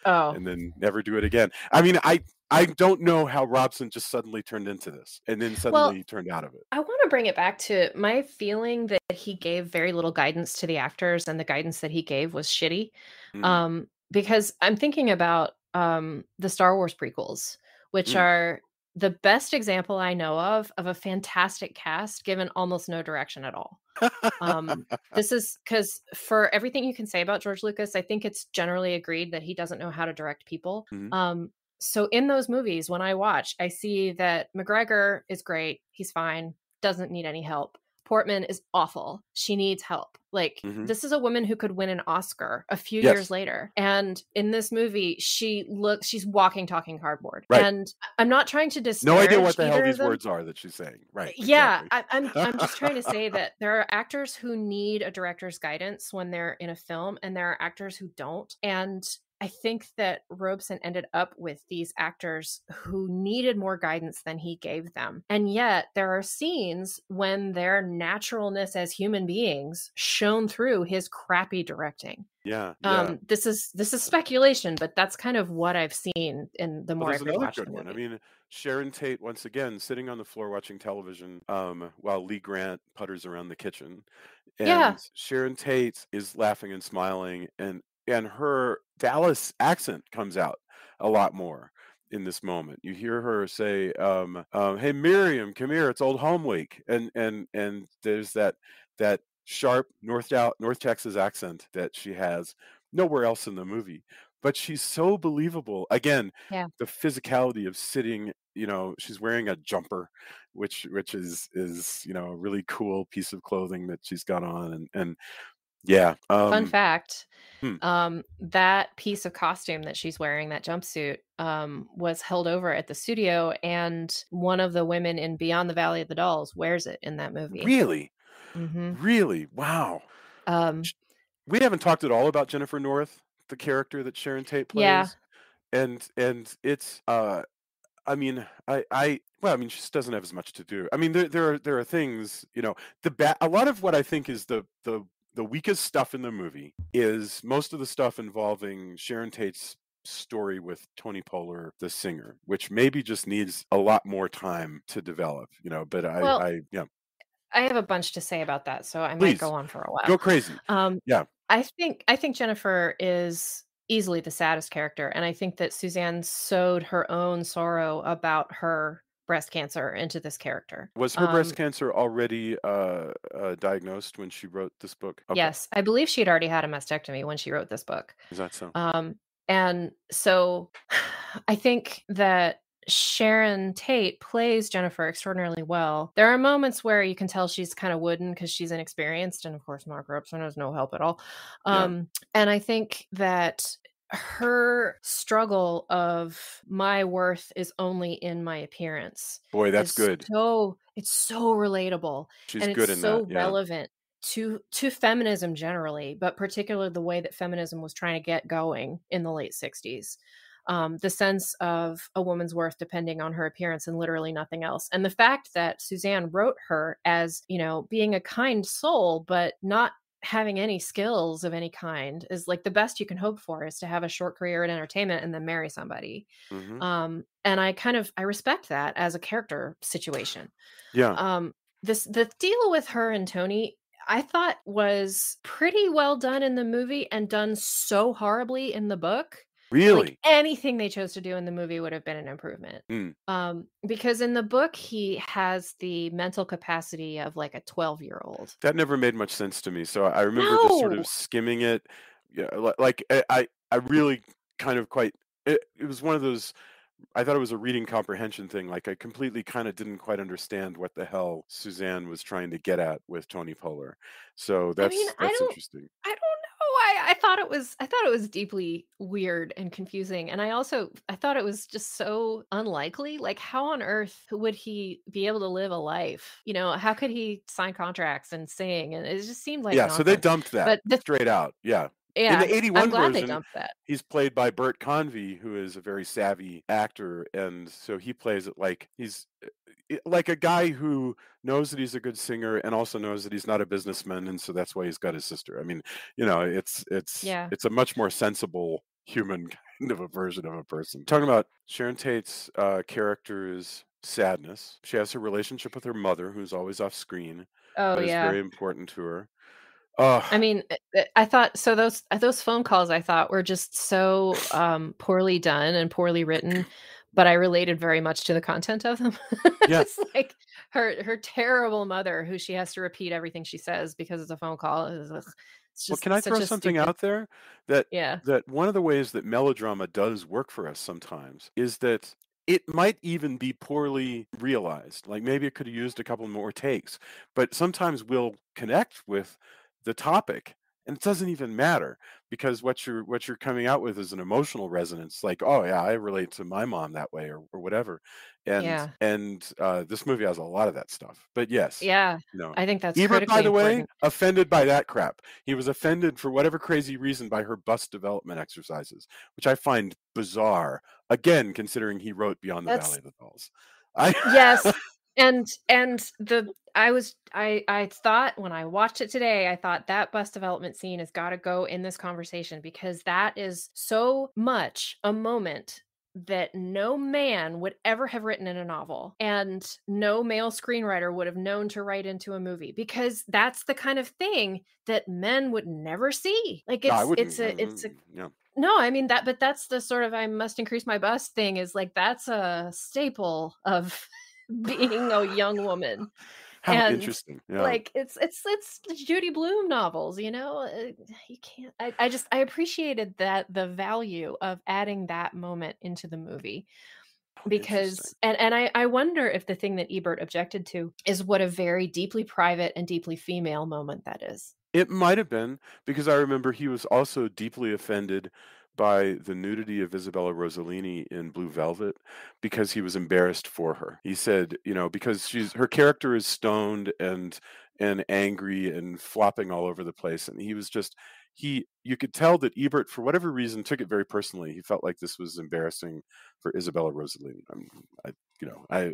Oh. and then never do it again? I mean, I don't know how Robson just suddenly turned into this and then Well, suddenly turned out of it. I wanna bring it back to my feeling that he gave very little guidance to the actors, and the guidance that he gave was shitty. Mm, Because I'm thinking about, the Star Wars prequels, which mm. are the best example I know of a fantastic cast given almost no direction at all. This is because, for everything you can say about George Lucas, I think it's generally agreed that he doesn't know how to direct people. Mhm. So in those movies, when I watch, I see that McGregor is great. He's fine. Doesn't need any help. Portman is awful. She needs help. Like, Mhm. this is a woman who could win an Oscar a few years Yes. later. And in this movie, she's walking, talking cardboard. Right. And I'm not trying to No idea disparage what the hell either of these them. words are that she's saying. Right, Yeah, exactly. I'm just trying to say that there are actors who need a director's guidance when they're in a film, and there are actors who don't. And I think that Robeson ended up with these actors who needed more guidance than he gave them. And yet there are scenes when their naturalness as human beings shone through his crappy directing. Yeah, yeah. This is speculation, but that's kind of what I've seen in the Well, more there's I've another rewatched good the one. I movie. mean, Sharon Tate, once again, sitting on the floor watching television, while Lee Grant putters around the kitchen, Yeah, and Sharon Tate is laughing and smiling, and her Dallas accent comes out a lot more in this moment. You hear her say, "Hey Miriam, come here. It's old home week," and there's that sharp North Texas accent that she has nowhere else in the movie, but she's so believable. Again, yeah. the physicality of sitting, she's wearing a jumper, which is a really cool piece of clothing that she's got on, and yeah. Fun fact, Hmm. that piece of costume that she's wearing, that jumpsuit, was held over at the studio, and one of the women in Beyond the Valley of the Dolls wears it in that movie. Really, Mhm. really, wow. Um, Sh- we haven't talked at all about Jennifer North, the character that Sharon Tate yeah, plays, and it's I mean, well, I mean, she just doesn't have as much to do. I mean, there are things, a lot of what I think is the weakest stuff in the movie is most of the stuff involving Sharon Tate's story with Tony Poehler, the singer, which maybe just needs a lot more time to develop, but Well, yeah, I have a bunch to say about that, so I might go please on for a while. go crazy. Um, Yeah. I think Jennifer is easily the saddest character, and I think that Suzanne sewed her own sorrow about her breast cancer into this character. Was her breast cancer already diagnosed when she wrote this book? Okay. Yes, I believe she'd already had a mastectomy when she wrote this book. Is that so? Um, and so I think that Sharon Tate plays Jennifer extraordinarily well. There are moments where you can tell she's kind of wooden because she's inexperienced, and of course, Mark Robson has no help at all. Yeah. And I think that her struggle of my worth is only in my appearance Boy, that's is good. it's so relatable, She's and it's good in that. so Yeah. relevant to feminism generally, but particularly the way that feminism was trying to get going in the late 60s. The sense of a woman's worth depending on her appearance and literally nothing else. And the fact that Suzanne wrote her as, being a kind soul, but not having any skills of any kind is like the best you can hope for, is to have a short career in entertainment and then marry somebody. Hmm. And I respect that as a character situation. Yeah. Um, the deal with her and Tony, I thought was pretty well done in the movie and done so horribly in the book. Like Really? anything they chose to do in the movie would have been an improvement. Mm. Because in the book he has the mental capacity of like a 12-year-old. That never made much sense to me. So I remember just sort of No. skimming it. Yeah, like I really kind of quite. It was one of those. I thought it was a reading comprehension thing. Like I completely kind of didn't quite understand what the hell Suzanne was trying to get at with Tony Poehler. So I mean, that's interesting. I don't know. I thought it was deeply weird and confusing. And I thought it was just so unlikely. Like, how on earth would he be able to live a life? How could he sign contracts and sing? And it just seemed like Yeah, so they nonsense. dumped that But the straight out. Yeah. In Yeah, the I'm 81 glad they version, dumped that. he's played by Bert Convy, who is a very savvy actor, and so he plays it like he's like a guy who knows that he's a good singer and also knows that he's not a businessman, and so that's why he's got his sister. I mean, Yeah. it's a much more sensible human kind of a version of a person. Talking about Sharon Tate's character's sadness, she has her relationship with her mother, who's always off screen. Oh That is yeah. very important to her. Oh, I mean, I thought so those phone calls I thought were just so, poorly done and poorly written, but I related very much to the content of them. yeah. It's like her terrible mother who she has to repeat everything she says because it's a phone call is ugh, it's Well, just can I such throw a something stupid. out there that Yeah. one of the ways that melodrama does work for us sometimes is that it might even be poorly realized. Like maybe it could have used a couple more takes, but sometimes we'll connect with the topic and it doesn't even matter because what you're coming out with is an emotional resonance like, oh yeah, I relate to my mom that way or whatever. Yeah. And this movie has a lot of that stuff. But yes, Yeah. you know, I think that's Ebert, by critically the way, important. offended by that crap. He was offended for whatever crazy reason by her bust development exercises, which I find bizarre. Again, considering he wrote Beyond the Valley That's of the Dolls. I Yes, and the I thought when I watched it today, I thought that bus development scene has gotta go in this conversation because that is so much a moment that no man would ever have written in a novel, and no male screenwriter would have known to write into a movie because that's the kind of thing that men would never see. Like, no, I it's wouldn't. a Yeah, no, I mean that, but that's the sort of "I must increase my bust" thing is like that's a staple of being a young woman, how and interesting. Yeah, like it's the Judy Blume novels, you can't. I appreciated that the value of adding that moment into the movie how interesting. because and I wonder if the thing that Ebert objected to is what a very deeply private and deeply female moment that is. It might have been because I remember he was also deeply offended by the nudity of Isabella Rossellini in Blue Velvet because he was embarrassed for her. He said, because her character is stoned and angry and flopping all over the place, and he was just you could tell that Ebert, for whatever reason, took it very personally. He felt like this was embarrassing for Isabella Rossellini. I,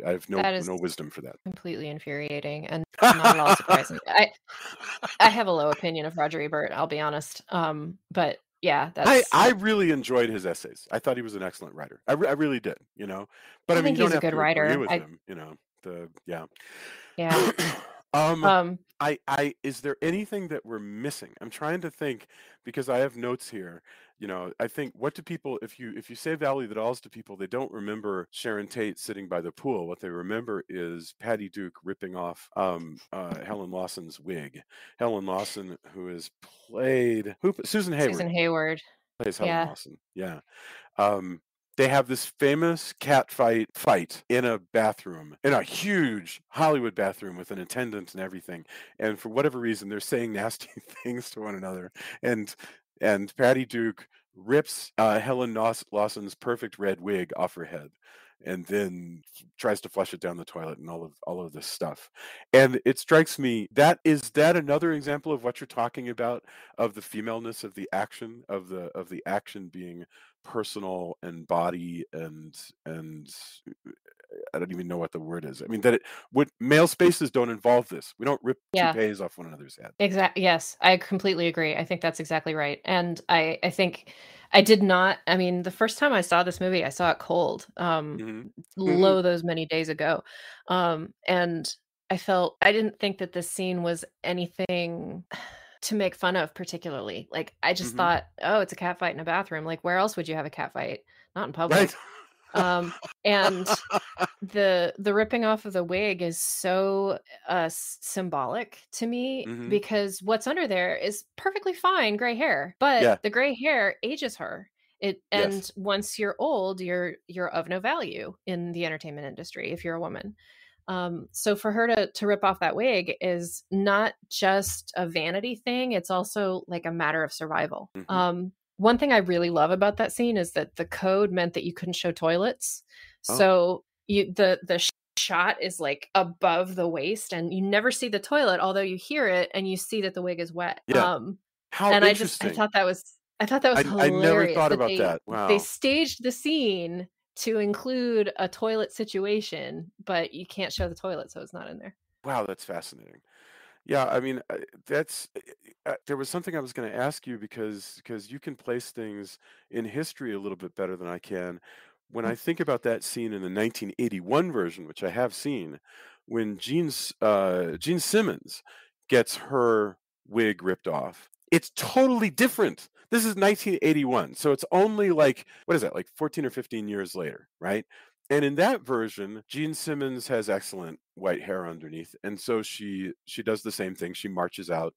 I have That is no wisdom for that. completely infuriating and not at all surprising. I have a low opinion of Roger Ebert, I'll be honest. But yeah, I really enjoyed his essays. I thought he was an excellent writer. I really did, But I I mean, think you don't he's a have good to agree writer. with him, yeah. Yeah. um, Um, is there anything that we're missing? I'm trying to think because I have notes here. I think what do people, if you say Valley of the Dolls to people, they don't remember Sharon Tate sitting by the pool. What they remember is Patty Duke ripping off Helen Lawson's wig. Helen Lawson, who is played Susan Hayward Susan Hayward. plays Helen Yeah. Lawson. Yeah. Um, they have this famous cat fight in a bathroom, in a huge Hollywood bathroom with an attendant and everything. And for whatever reason, they're saying nasty things to one another. And Patty Duke rips Helen Lawson's perfect red wig off her head, and then tries to flush it down the toilet and all of this stuff. And it strikes me that is that another example of what you're talking about, of the femaleness of the action, of the action being personal and body and I don't even know what the word is. I mean that male spaces don't involve this. We don't rip Yeah. toupees off one another's head. Yes, I completely agree. I think that's exactly right. And I think I did not, I mean, the first time I saw this movie, I saw it cold, Hmm. lo those many days ago. And I didn't think that this scene was anything to make fun of particularly. Like, I just Hmm. thought, "Oh, it's a cat fight in a bathroom." Like, where else would you have a cat fight? Not in Right. public. And the ripping off of the wig is so symbolic to me Hmm. because what's under there is perfectly fine gray hair, but Yeah. the gray hair ages her. And Yes. once you're old, you're of no value in the entertainment industry if you're a woman. So for her to rip off that wig is not just a vanity thing, it's also like a matter of survival. Hmm. One thing I really love about that scene is that the code meant that you couldn't show toilets. Oh, So the shot is like above the waist and you never see the toilet, although you hear it and you see that the wig is wet. yeah. How And interesting. I thought that was I never hilarious thought that about that. they Wow. staged the scene to include a toilet situation, but you can't show the toilet, so it's not in there. Wow, that's fascinating. Yeah, I mean, that's there was something I was going to ask you because you can place things in history a little bit better than I can. When I think about that scene in the 1981 version, which I have seen, when Gene Simmons gets her wig ripped off, it's totally different. This is 1981, so it's only like what is that, like 14 or 15 years later, right? And in that version, Gene Simmons has excellent white hair underneath, and so she does the same thing. She marches out,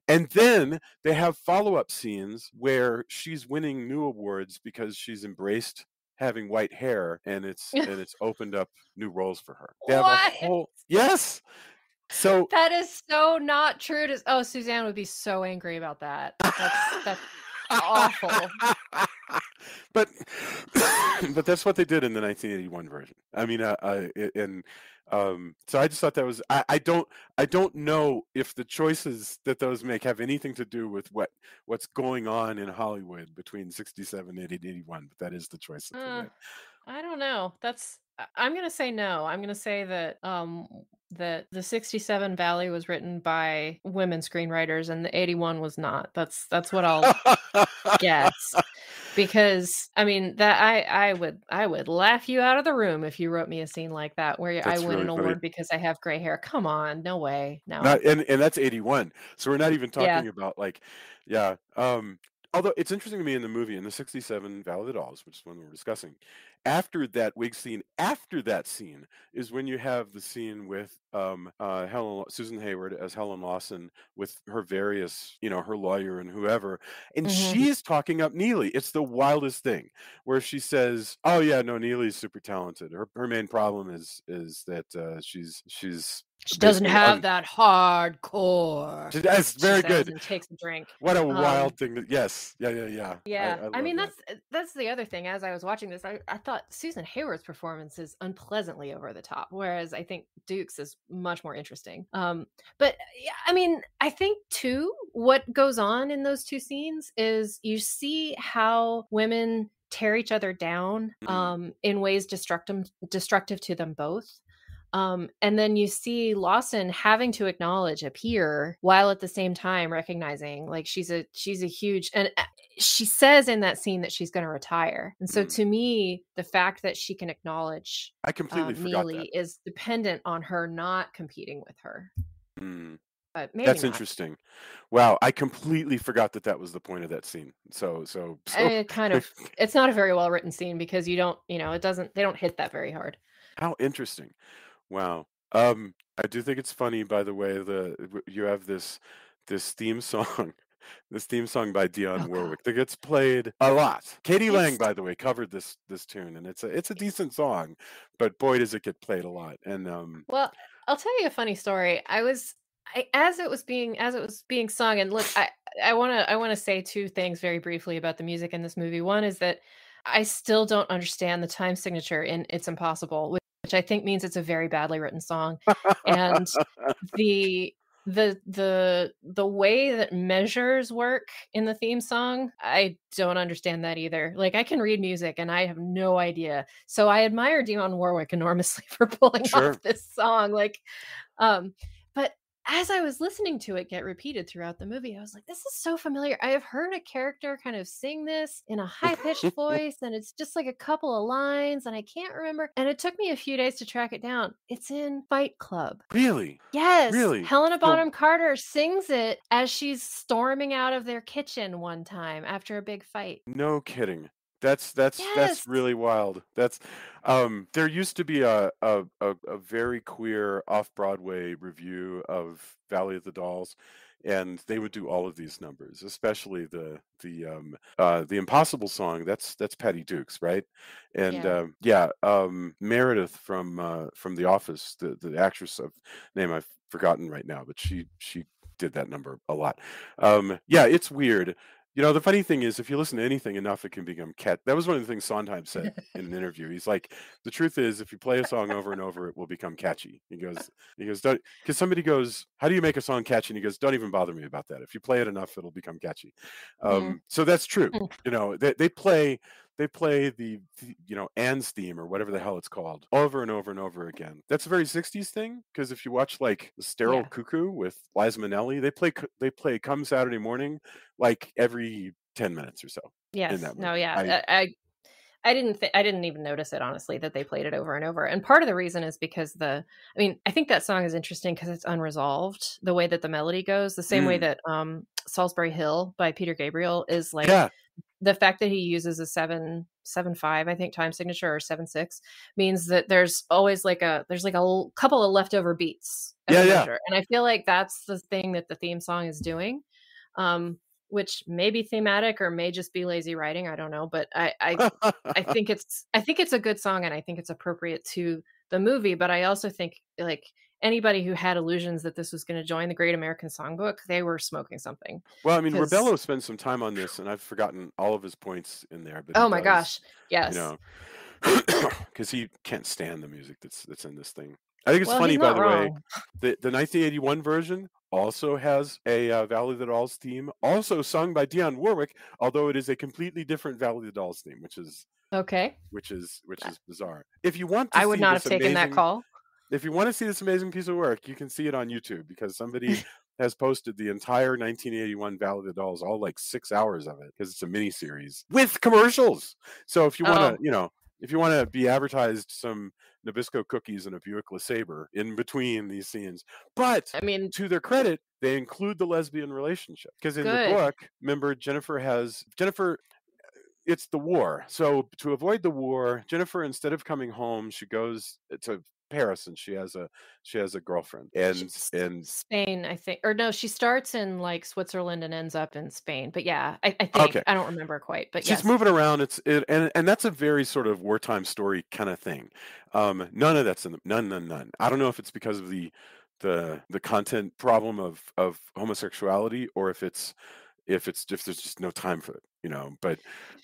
and then they have follow-up scenes where she's winning new awards because she's embraced having white hair, and it's opened up new roles for her. They have a What? whole yes. So That is so not true to oh, Suzanne would be so angry about that. That's awful. but but that's what they did in the 1981 version. I mean, and so I just thought that was I don't know if the choices that those make have anything to do with what's going on in Hollywood between 67 and 81, but that is the choice that they Uh, made. I don't know. I'm gonna say no. I'm gonna say that the 67 Valley was written by women screenwriters and the 81 was not. That's what I'll guess. Because I mean that I would laugh you out of the room if you wrote me a scene like that where I That's win really an funny. award because I have gray hair. Come on, no way. Not No. and that's 81. So we're not even Yeah. talking about like yeah. Although it's interesting to me in the movie, in the 67 Valley of the Dolls, which is one we're discussing, after that scene is when you have the scene with Susan Hayward as Helen Lawson with her various, her lawyer and whoever, and Mhm. she is talking up Neely. It's the wildest thing where she says, "Oh yeah, no, Neely's super talented. Her main problem is that she's She doesn't basically have that hardcore, that's she very says, good. and takes a drink. What a Um, wild thing yes. Yeah, yeah, yeah. I yeah, I I love mean, that. that's the other thing. As I was watching this, I thought Susan Hayward's performance is unpleasantly over the top, whereas I think Duke's is much more interesting. But yeah, I mean, I think too, what goes on in those two scenes is you see how women tear each other down Mm. in ways destructive to them both. And then you see Lawson having to acknowledge a peer while at the same time recognizing like she's a huge and she says in that scene that she's going to retire. And so Mm. to me, the fact that she can acknowledge I completely forgot that. Neely is dependent on her not competing with her. Mm. But maybe That's not. interesting. Wow, I completely forgot that that was the point of that scene. Kind of, it's not a very well written scene because you don't, it doesn't, they don't hit that very hard. How interesting. Wow. I do think it's funny, by the way, you have this theme song, this theme song by Dionne Oh God. Warwick that gets played a lot. Katie Lang, It's by the way, covered this tune, and it's a decent song, but boy does it get played a lot. And Well, I'll tell you a funny story. As it was being sung, and look, I want to say two things very briefly about the music in this movie. One is that I still don't understand the time signature in "It's Impossible," which I think means it's a very badly written song, and the the way that measures work in the theme song, I don't understand that either. Like, I can read music and I have no idea. So I admire Dionne Warwick enormously for pulling Sure. off this song. Like, um, but as I was listening to it get repeated throughout the movie, I was like, this is so familiar. I have heard a character kind of sing this in a high pitched voice, and it's just like a couple of lines, and I can't remember. And it took me a few days to track it down. It's in Fight Club. Really? Yes, Really? Helena So Bonham Carter sings it as she's storming out of their kitchen one time after a big fight. no kidding. That's Yes. really wild. That's there used to be a very queer off-Broadway review of Valley of the Dolls, and they would do all of these numbers, especially the Impossible song. That's Patty Dukes, right? And Yeah. yeah, Meredith from The Office, the actress of name I've forgotten right now, but she did that number a lot. Yeah, it's weird. You know, the funny thing is, if you listen to anything enough, it can become cat. That was one of the things Sondheim said in an interview. He's like, the truth is, if you play a song over and over, it will become catchy. Don't, because somebody goes, how do you make a song catchy? And he goes, don't even bother me about that. If you play it enough, it'll become catchy. Mm. So that's true. You know, they play Anne's theme or whatever the hell it's called over and over and over again. That's a very 60s thing, because if you watch like The Sterile Yeah. Cuckoo with Liza Minnelli, they play Come Saturday Morning like every 10 minutes or so in Yes. that No, movie. yeah. I didn't even notice it, honestly, that they played it over and over. And part of the reason is because I think that song is interesting because it's unresolved, the way that the melody goes, the same way Mm, that Salisbury Hill by Peter Gabriel is like, yeah, the fact that he uses a 7/7/5, I think, time signature, or 7/6, means that there's like couple of leftover beats as yeah, a yeah. measure. And I feel like that's the thing that the theme song is doing. Which may be thematic or may just be lazy writing. I don't know, but I think it's a good song, and I think it's appropriate to the movie. But I also think, like, anybody who had illusions that this was going to join the Great American Songbook, they were smoking something. Well, I mean, Because Rebello spent some time on this, and I've forgotten all of his points in there, but he oh my does, gosh, you yes. know, because he can't stand the music that's in this thing. I think it's Well, he's funny, by not the way, wrong. the 1981 version also has a Valley of the Dolls theme, also sung by Dionne Warwick, although it is a completely different Valley of the Dolls theme, Okay, which is bizarre. If you want to I would see not have taken that call. if you want to see this amazing piece of work, you can see it on YouTube, because somebody has posted the entire 1981 Valley of the Dolls, all like 6 hours of it, because it's a mini series with commercials. So if you want to, Oh, if you want to be advertised some Nabisco cookies and a Buick LeSabre in between these scenes, but I mean, to their credit, they include the lesbian relationship, because in the good. book, remember, Jennifer, it's the war. So to avoid the war, Jennifer, instead of coming home, she goes to Paris, and she has a girlfriend. And Spain, I think, or no, she starts in like Switzerland and ends up in Spain. But yeah, I think okay, I don't remember quite, but she's yes. moving around. And that's a very sort of wartime story kind of thing. None of that's in the none. I don't know if it's because of the content problem of homosexuality, or if there's just no time for it. But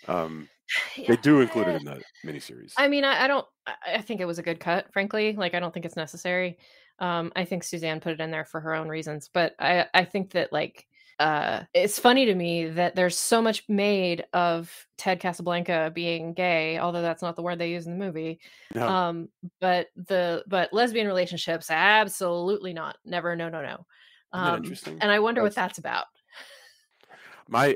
um, they Yeah. do include it in the miniseries. I mean, I don't. I think it was a good cut, frankly. Like, I don't think it's necessary. I think Suzanne put it in there for her own reasons, but I think that, like, it's funny to me that there's so much made of Ted Casablanca being gay, although that's not the word they use in the movie. No, Um, but lesbian relationships, absolutely not. Never, no, no, no. isn't that interesting? And I wonder what That's that's about. my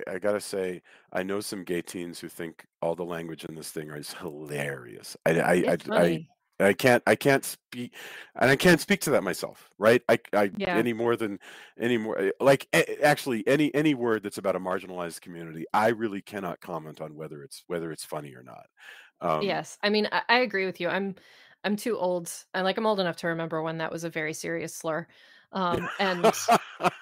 I gotta say, I know some gay teens who think all the language in this thing is hilarious. It's funny. I can't speak, and I can't speak to that myself, right? I Yeah. any more than any more like actually any word that's about a marginalized community, I really cannot comment on whether it's funny or not. Um, Yes. I mean, I agree with you. I'm too old. I'm old enough to remember when that was a very serious slur. And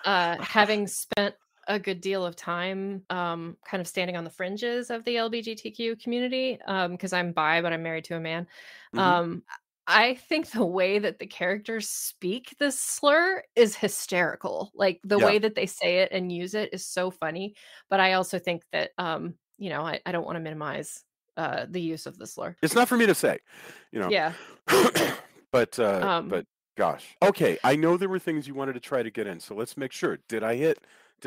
having spent a good deal of time kind of standing on the fringes of the LGBTQ community, because I'm bi, but I'm married to a man. mhm, Um, I think the way that the characters speak this slur is hysterical. Like the yeah, way that they say it and use it is so funny. But I also think that I don't want to minimize the use of the slur. it's not for me to say, you know. Yeah. Um, But gosh. Okay, I know there were things you wanted to try to get in, so let's make sure. Did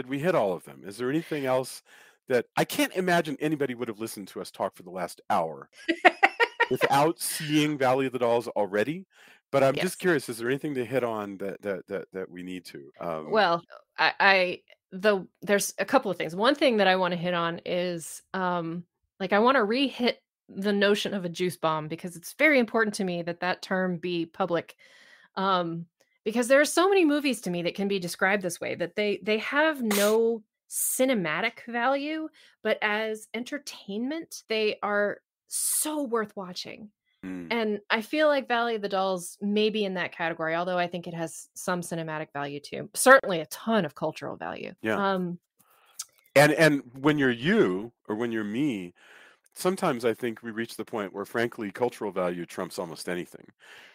we hit all of them? Is there anything else that I can't imagine anybody would have listened to us talk for the last hour without seeing Valley of the Dolls already? But I'm just yes. curious, is there anything to hit on that we need to? Well, there's a couple of things. One thing that I want to hit on is I want to re-hit the notion of a juice bomb because it's very important to me that that term be public. Um because there are so many movies to me that can be described this way that they have no cinematic value, but as entertainment, they are so worth watching. Mm, And I feel like Valley of the Dolls may be in that category, although I think it has some cinematic value too. Certainly a ton of cultural value. yeah. And when you're you or when you're me, sometimes I think we reach the point where, frankly, cultural value trumps almost anything.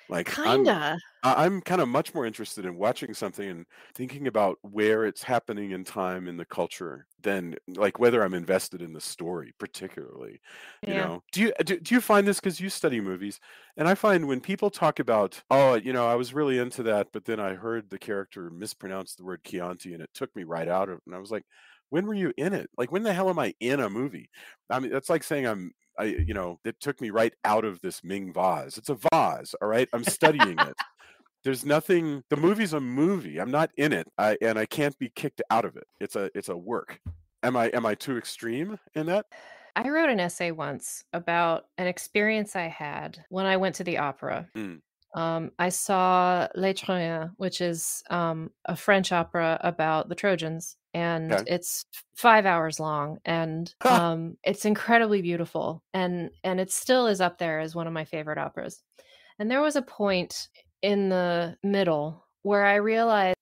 Like Kinda. I'm kind of much more interested in watching something and thinking about where it's happening in time in the culture than like whether I'm invested in the story, particularly. You Yeah. know, do you find this because you study movies? And I find when people talk about, oh, I was really into that, but then I heard the character mispronounce the word Chianti, and it took me right out of it. And I was like, when were you in it? Like, when the hell am I in a movie? I mean, that's like saying it took me right out of this Ming vase. It's a vase, all right? I'm studying it. There's nothing. The movie's a movie. I'm not in it. I can't be kicked out of it. It's a work. Am I too extreme in that? I wrote an essay once about an experience I had when I went to the opera. Mm, I saw Les Troyens, which is a French opera about the Trojans, and okay. it's 5 hours long, and Ha! it's incredibly beautiful, and it still is up there as one of my favorite operas. And there was a point in the middle where I realized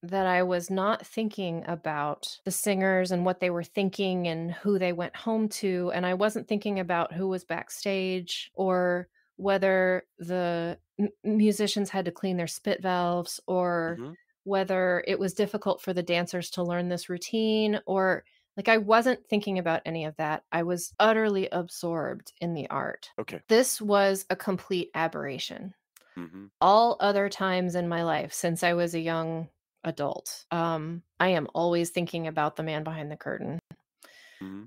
that I was not thinking about the singers and what they were thinking and who they went home to, and I wasn't thinking about who was backstage or whether the musicians had to clean their spit valves or Mhm. whether it was difficult for the dancers to learn this routine or I wasn't thinking about any of that. I was utterly absorbed in the art. Okay. This was a complete aberration. Mhm. All other times in my life since I was a young adult, I am always thinking about the man behind the curtain. Mhm.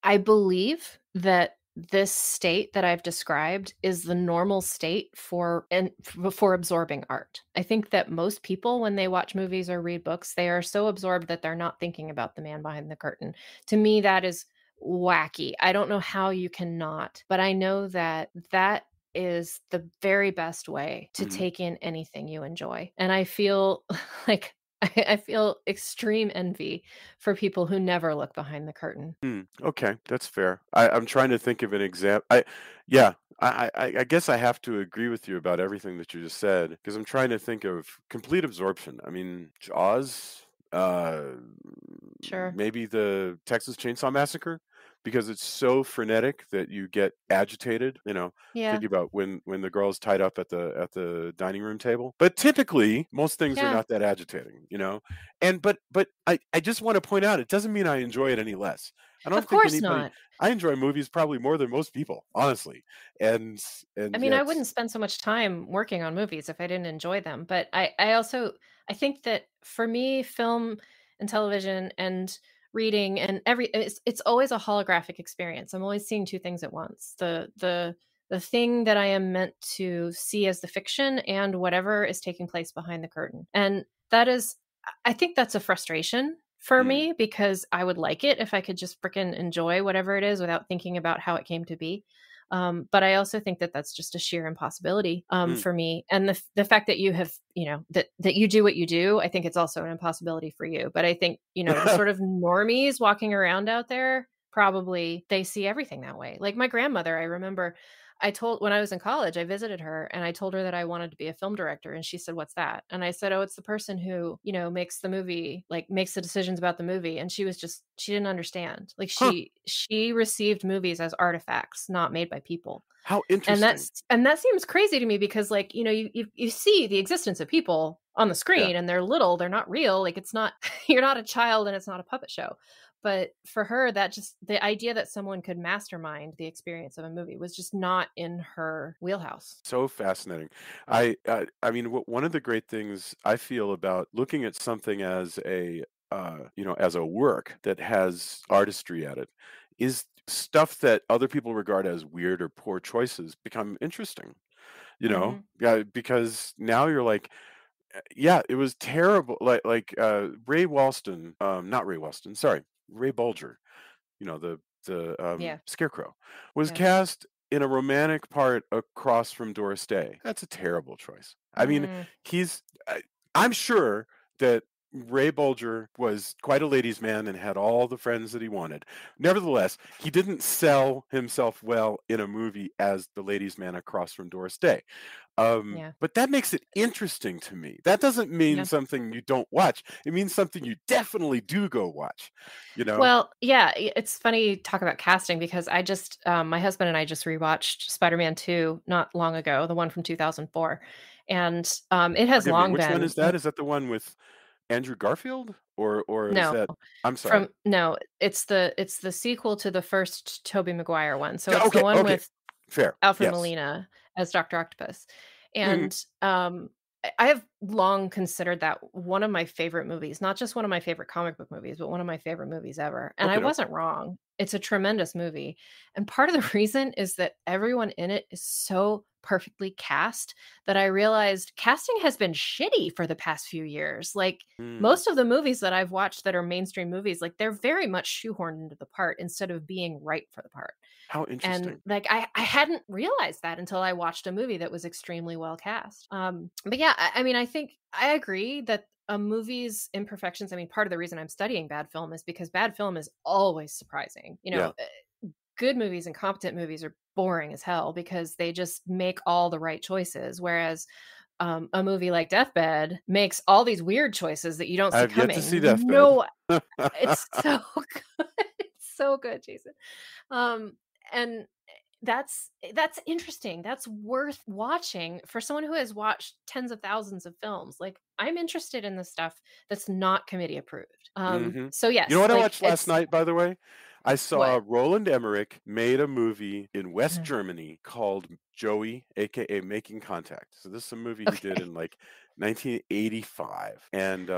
I believe that this state that I've described is the normal state for absorbing art. I think that most people, when they watch movies or read books, they are so absorbed that they're not thinking about the man behind the curtain. To me, that is wacky. I don't know how you cannot, but I know that that is the very best way to Mhm. take in anything you enjoy. And I feel like I feel extreme envy for people who never look behind the curtain. Okay, that's fair. I'm trying to think of an example. Yeah, I guess I have to agree with you about everything that you just said because I'm trying to think of complete absorption. I mean, Jaws, uh, Sure. maybe the Texas Chainsaw Massacre, because it's so frenetic that you get agitated. Yeah. Thinking about when the girl's tied up at the dining room table. But typically, most things are Yeah. not that agitating. And but I just want to point out, it doesn't mean I enjoy it any less. I Of don't think course anybody. not. I enjoy movies probably more than most people, honestly, and I and mean, I yet. wouldn't spend so much time working on movies if I didn't enjoy them, but I also I think that for me, film and television and reading and it's always a holographic experience. I'm always seeing 2 things at once. The thing that I am meant to see as the fiction and whatever is taking place behind the curtain. And that is I think that's a frustration for Mm. me because I would like it if I could just fricking enjoy whatever it is without thinking about how it came to be. But I also think that that's just a sheer impossibility Mm. for me. And the fact that you have, that you do what you do, I think it's also an impossibility for you. But I think, the sort of normies walking around out there, probably they see everything that way. Like my grandmother, I remember when I was in college, I visited her and I told her that I wanted to be a film director. And she said, "What's that?" And I said, "Oh, it's the person who, makes the movie, like makes the decisions about the movie." And she didn't understand. Like Huh. she received movies as artifacts, not made by people. How And interesting. that seems crazy to me because like, you see the existence of people on the Yeah. screen and they're little, they're not real. Like it's not you're not a child and it's not a puppet show. But for her, that just the idea that someone could mastermind the experience of a movie was just not in her wheelhouse. So fascinating. I mean, one of the great things I feel about looking at something as as a work that has artistry at it is stuff that other people regard as weird or poor choices become interesting, Mhm. Yeah, because now you're like, yeah, it was terrible. Ray Walston, not Ray Walston, sorry, Ray Bolger, the Yeah. Scarecrow, was Yeah. cast in a romantic part across from Doris Day. That's a terrible choice. I mean, Mm, he's I'm sure that Ray Bolger was quite a ladies' man and had all the friends that he wanted. Nevertheless, he didn't sell himself well in a movie as the ladies' man across from Doris Day. yeah. But that makes it interesting to me. That doesn't mean Yeah. something you don't watch. It means something you definitely do go watch, you know? Well, yeah, it's funny you talk about casting because my husband and I just rewatched Spider-Man 2 not long ago, the one from 2004. And it has Forgive me, long which one been is that? Is that the one with Andrew Garfield? Or is no, that I'm sorry. no, it's the sequel to the first Tobey Maguire one. So it's the Okay, one okay. with Fair. Alfred Yes. Molina as Doctor Octopus. Mhm. And, I have long considered that one of my favorite movies, not just one of my favorite comic book movies, but one of my favorite movies ever, and I Okey-doke. wasn't wrong. It's a tremendous movie, and part of the reason is that everyone in it is so perfectly cast that I realized casting has been shitty for the past few years. Like, Mm, most of the movies that I've watched that are mainstream movies, like, they're very much shoehorned into the part instead of being right for the part. how And, interesting. like, I hadn't realized that until I watched a movie that was extremely well cast. But yeah, I mean, I think I agree that a movie's imperfections, I mean, part of the reason I'm studying bad film is because bad film is always surprising. Yeah. Good movies and competent movies are boring as hell because they just make all the right choices, whereas, a movie like Deathbed makes all these weird choices that you don't I see have yet to see coming. Deathbed. No, it's so good. It's so good, Jason. Um, and that's interesting. That's worth watching for someone who has watched tens of thousands of films. Like I'm interested in the stuff that's not committee approved. Mhm. So You know yes, what I like watched last it's night, by the way? I what? saw Roland Emmerich made a movie in West Uh, Germany called Joey, AKA Making Contact. So this is a movie he did Okay. in, like, 1985, and,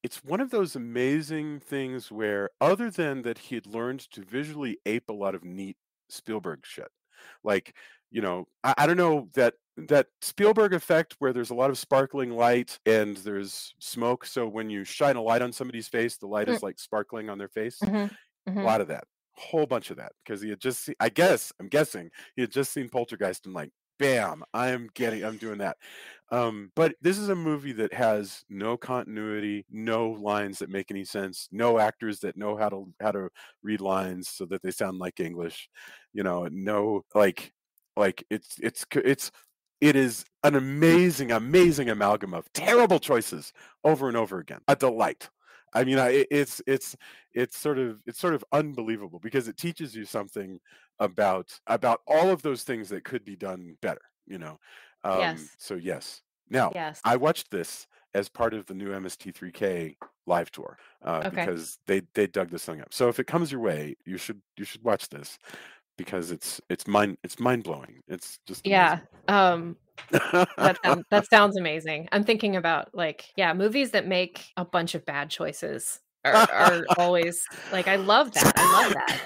it's one of those amazing things where other than that he had learned to visually ape a lot of neat Spielberg shit, like, I don't know, that Spielberg effect where there's a lot of sparkling light and there's smoke, so when you shine a light on somebody's face, the light Mm, is, like, sparkling on their face. mhm, A mhm. lot of that, whole bunch of that, because he had just I'm guessing, he had just seen Poltergeist and like, "Bam, I'm doing that." But this is a movie that has no continuity, no lines that make any sense, no actors that know how to read lines so that they sound like English, no, it is an amazing, amazing amalgam of terrible choices over and over again. A delight. I mean, it's sort of unbelievable because it teaches you something about all of those things that could be done better, you know. Yes. So yes. Now, Yes. I watched this as part of the new MST3K live tour Okay. because they dug this thing up. So if it comes your way, you should watch this because it's mind blowing. It's just Yeah. amazing. That sounds amazing. I'm thinking about like, yeah, movies that make a bunch of bad choices are always like I love that. I love that.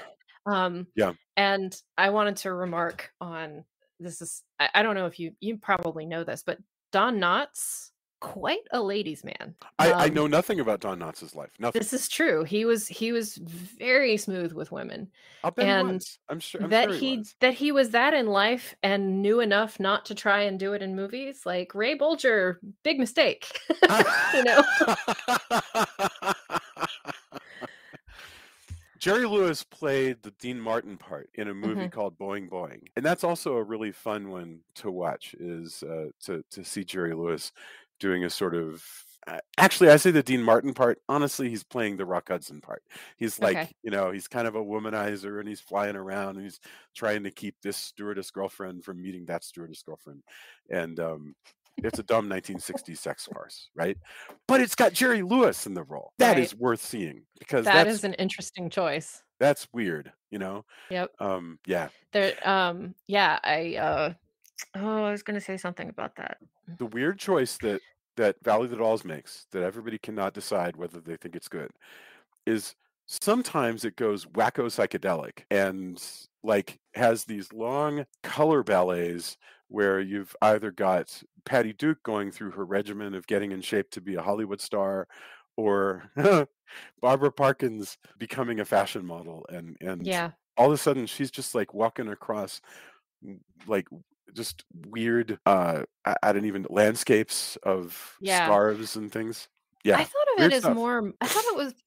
Um, Yeah. and I wanted to remark on this is I don't know if you probably know this, but Don Knotts. quite a ladies' man. I know nothing about Don Knotts' life. Nothing. This is true. He was very smooth with women, I'll bet he and was. I'm sure he was. that he was that in life and knew enough not to try and do it in movies, like Ray Bolger, big mistake. You know? Jerry Lewis played the Dean Martin part in a movie Mhm. called Boing Boing, and that's also a really fun one to watch. Is to see Jerry Lewis doing a sort of actually, I say the Dean Martin part. Honestly, he's playing the Rock Hudson part. He's Okay. like, you know, he's kind of a womanizer, and he's flying around, and he's trying to keep this stewardess girlfriend from meeting that stewardess girlfriend, and it's a dumb 1960s sex farce, right? But it's got Jerry Lewis in the role. That Right. is worth seeing because That is an interesting choice. that's weird, you know? Yep. Yeah. There yeah, oh, I was gonna say something about that. The weird choice that Valley of the Dolls makes that everybody cannot decide whether they think it's good is sometimes it goes wacko psychedelic and like has these long color ballets where you've either got Patty Duke going through her regimen of getting in shape to be a Hollywood star or Barbara Parkins becoming a fashion model and Yeah. all of a sudden she's just like walking across like just weird I don't even landscapes of Yeah. scarves and things. I Yeah, thought of it weird as stuff. more I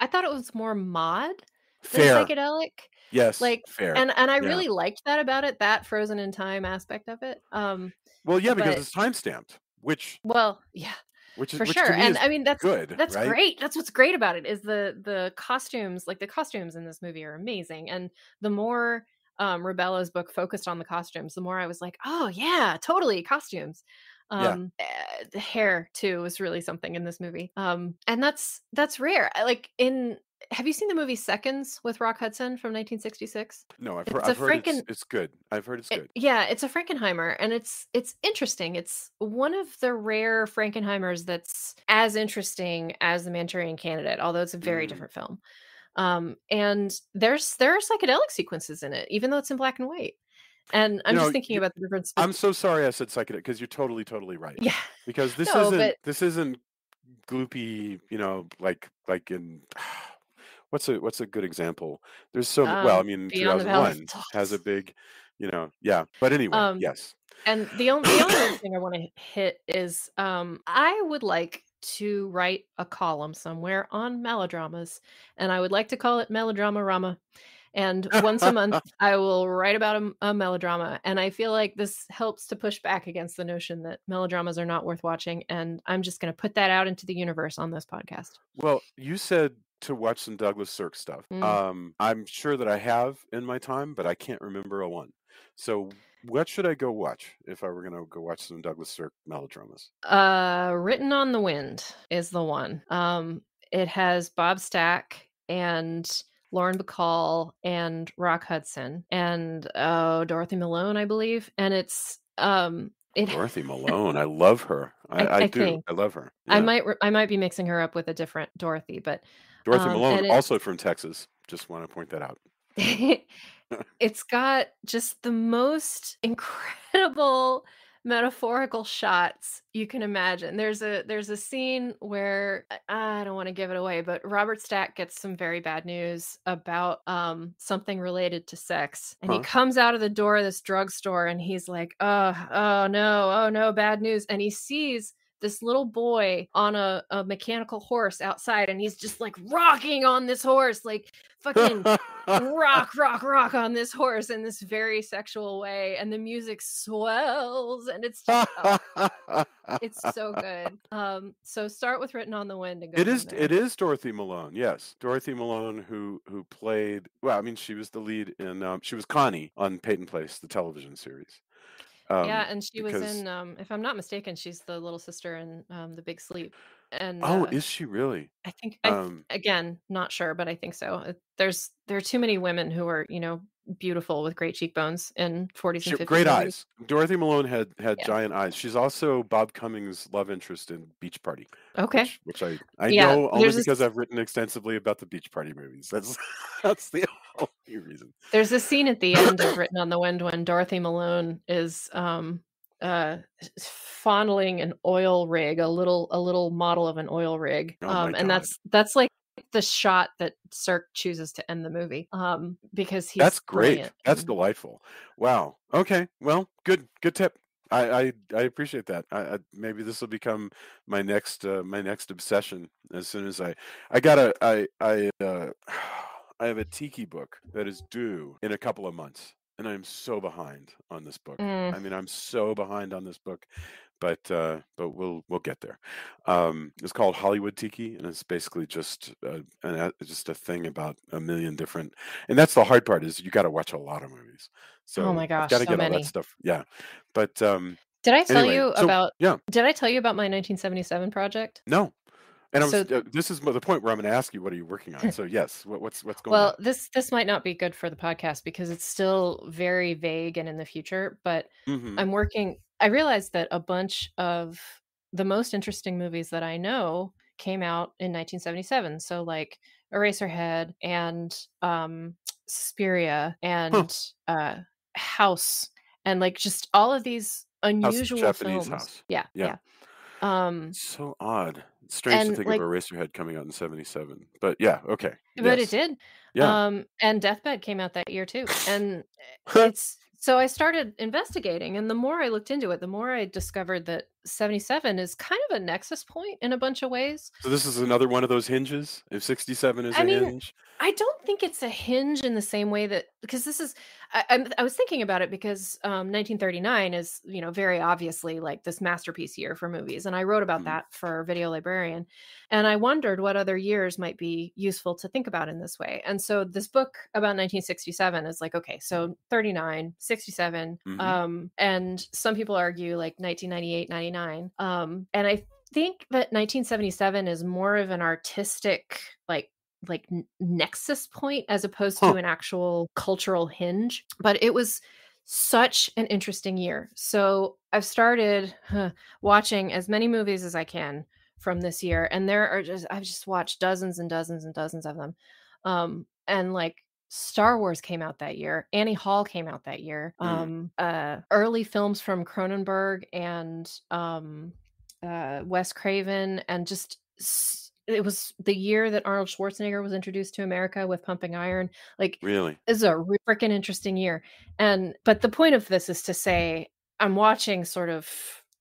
thought it was more mod than Fair. psychedelic. Yes, Like, fair. and I Yeah. really liked that about it, that frozen in time aspect of it. Well, yeah, because But it's time stamped, well, yeah, for which to sure. me And is I mean good, that's right? great. That's what's great about it is the costumes, like the costumes in this movie are amazing. And the more Rabella's book focused on the costumes, the more I was like, "Oh yeah, totally costumes." Yeah. The hair too was really something in this movie. And that's rare. Like in have you seen the movie Seconds with Rock Hudson from 1966? No, It's a I've heard Franken it's good. I've heard it's good. yeah, it's a Frankenheimer, and it's interesting. It's one of the rare Frankenheimers that's as interesting as The Manchurian Candidate, although it's a very Mm. different film. And there are psychedelic sequences in it, even though it's in black and white. And You I'm just know, thinking about the difference. I'm so sorry I said psychedelic because you're totally right. Yeah, Because no, but this isn't gloopy, you know, like in what's a good example? There's so well, I mean, Beyond the Valley of 2001 has a Dolls. big, you know, yeah. But anyway, Um, yes. And the only other thing I want to hit is I would like to write a column somewhere on melodramas, and I would like to call it Melodrama Rama. And once a month, I will write about a melodrama. And I feel like this helps to push back against the notion that melodramas are not worth watching. And I'm just going to put that out into the universe on this podcast. Well, you said to watch some Douglas Sirk stuff. Mm. I'm sure that I have in my time, but I can't remember a one. So, what should I go watch if I were going to go watch some Douglas Sirk melodramas? Written on the Wind is the one. It has Bob Stack and Lauren Bacall and Rock Hudson and Dorothy Malone, I believe. And it's it Dorothy Malone, I love her. I I do. think I love her. Yeah. I might be mixing her up with a different Dorothy, but Dorothy Malone, and also from Texas. Just want to point that out. it's got just the most incredible metaphorical shots you can imagine. There's a scene where I don't want to give it away, but Robert Stack gets some very bad news about something related to sex. And he Huh? comes out of the door of this drugstore and he's like, oh no, bad news. And he sees this little boy on a mechanical horse outside, and he's just like rocking on this horse, like fucking rock on this horse in this very sexual way, and the music swells, and it's just it's so good. So start with Written on the Wind and go from there. It is Dorothy Malone. Yes, Dorothy Malone who played. Well, I mean, she was the lead in. She was Connie on Peyton Place, the television series. Yeah, and she was Because in if I'm not mistaken, she's the little sister in The Big Sleep. And oh, is she really? I think Um, again, not sure, but I think so. There are too many women who are, beautiful with great cheekbones in 40s and 50s Great movies. eyes. Dorothy Malone had Yeah. giant eyes. She's also Bob Cummings' love interest in Beach Party, Okay. which I Yeah, know only there's because this I've written extensively about the Beach Party movies. That's that's the only reason. there's this scene at the end of Written on the Wind when Dorothy Malone is fondling an oil rig, a little model of an oil rig. Oh my And God. that's like the shot that Cirque chooses to end the movie, because That's he's great. brilliant. That's delightful. Wow. Okay. Well, good tip. I appreciate that. Maybe this will become my next obsession as soon as I got a I have a tiki book that is due in a couple of months, and I'm so behind on this book. Mm. I mean, I'm so behind on this book, but we'll get there. It's called Hollywood Tiki, and it's basically just a thing about a million different. And that's the hard part is you got to watch a lot of movies. Oh So my I've gosh, got to so get all that many. stuff. Yeah, but Did I tell anyway, you so about yeah, did I tell you about my 1977 project? no. And So this is the point where I'm going to ask you, what are you working on? So yes, what's going on? well, this might not be good for the podcast because it's still very vague and in the future, but Hmm. I realized that a bunch of the most interesting movies that I know came out in 1977. So like Eraserhead and Suspiria Huh. and House and like just all of these House of unusual Japanese films. House. Yeah, Yeah. yeah. Um So odd. It's strange to and think of like Eraserhead coming out in '77. But yeah, okay. But it Yes. did. Yeah. And Deathbed came out that year too, and it's so I started investigating, and the more I looked into it, the more I discovered that 77 is kind of a nexus point in a bunch of ways. So this is another one of those hinges? If 67 is I a mean, hinge? I don't think it's a hinge in the same way that because this is I was thinking about it because 1939 is very obviously like this masterpiece year for movies, and I wrote about Mhm. that for Video Librarian, and I wondered what other years might be useful to think about in this way. And so this book about 1967 is like okay, so 39, 67, Mhm. and some people argue like 1998, 99, and I think that 1977 is more of an artistic nexus point as opposed Huh. to an actual cultural hinge, but it was such an interesting year. So I've started watching as many movies as I can from this year, and I've just watched dozens and dozens and dozens of them. And like Star Wars came out that year. Annie Hall came out that year. Mm. Early films from Cronenberg and Wes Craven, and it was the year that Arnold Schwarzenegger was introduced to America with Pumping Iron. Like, Really? this is a freaking interesting year. But the point of this is to say I'm watching sort of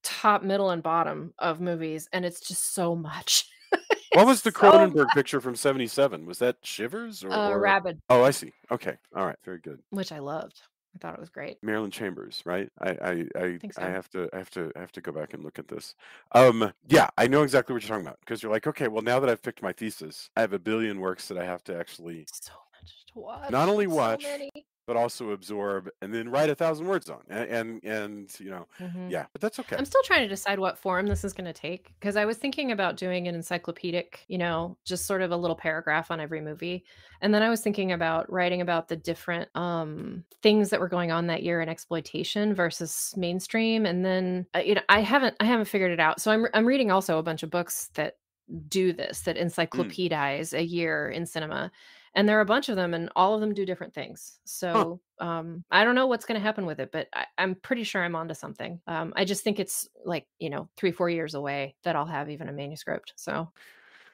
top, middle, and bottom of movies, and it's just so much. What was It's the so Cronenberg picture from '77? Was that Shivers or Rabid, Oh, I see. Okay. All right. Very good. which I loved. I thought it was great. Marilyn Chambers, right? I think so. I have to go back and look at this. Yeah, I know exactly what you're talking about because you're like, okay, well, now that I've picked my thesis, I have a billion works that I have to actually So much to not watch. only So watch many. but also absorb and then write 1,000 words on. Mhm. Yeah, but that's okay. I'm still trying to decide what form this is gonna take because I was thinking about doing an encyclopedic, just sort of a little paragraph on every movie, and then I was thinking about writing about the different, things that were going on that year in exploitation versus mainstream, and then, I haven't figured it out. So I'm reading also a bunch of books that do this, that Mm, encyclopedize a year in cinema, and there are a bunch of them, and all of them do different things. huh. So, I don't know what's gonna happen with it, but I'm pretty sure I'm onto something. I just think it's like, 3, 4 years away that I'll have even a manuscript, so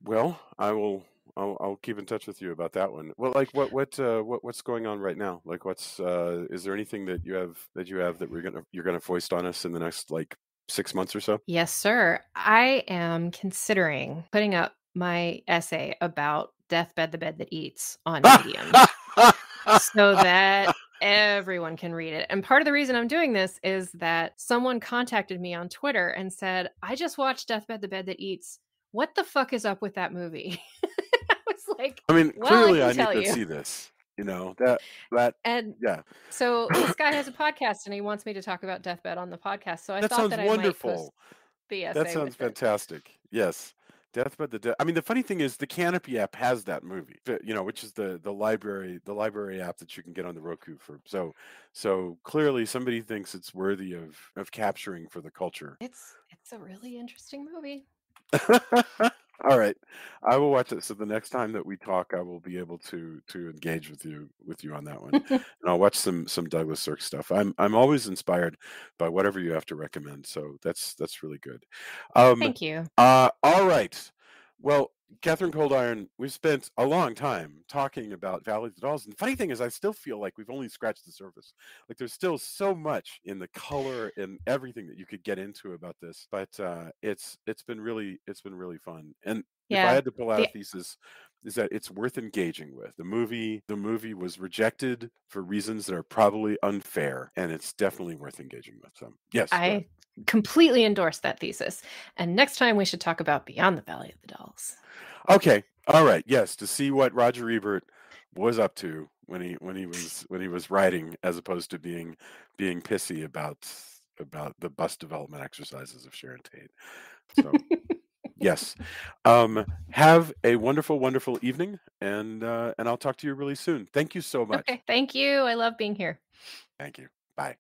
Well, I'll keep in touch with you about that one. Well, like what's going on right now? Like what's is there anything that you have that you're gonna foist on us in the next like 6 months or so? yes, sir. I am considering putting up my essay about Deathbed the Bed That Eats on Medium so that everyone can read it. And part of the reason I'm doing this is that someone contacted me on Twitter and said, "I just watched Deathbed the Bed That Eats. What the fuck is up with that movie?" I was like, I mean, "Well, I clearly can I need tell to you." see this. That And yeah. so this guy has a podcast and he wants me to talk about Deathbed on the podcast. So I That thought sounds that I might post wonderful. the That essay sounds with it. fantastic. Yes. Death by the Dead. I mean, the funny thing is, the Canopy app has that movie, which is the library app that you can get on the Roku for. So clearly, somebody thinks it's worthy of capturing for the culture. It's a really interesting movie. All right, I will watch it. So the next time that we talk, I will be able to engage with you on that one, and I'll watch some Douglas Sirk stuff. I'm always inspired by whatever you have to recommend. So that's really good. Um, Thank you. all right. Well, Catherine Coldiron, we've spent a long time talking about Valley of the Dolls, and the funny thing is, I still feel like we've only scratched the surface. Like there's still so much in the color and everything that you could get into about this, but it's been really fun. And if I Yeah. had to pull out a The thesis, is that it's worth engaging with. The movie was rejected for reasons that are probably unfair, and it's definitely worth engaging with. So yes, go ahead. I completely endorse that thesis. And next time we should talk about Beyond the Valley of the Dolls. Okay. All right. Yes, to see what Roger Ebert was up to when he was writing, as opposed to being pissy about the bus development exercises of Sharon Tate. So yes, have a wonderful, wonderful evening, and I'll talk to you really soon. Thank you so much. Okay. Thank you. I love being here. Thank you. Bye.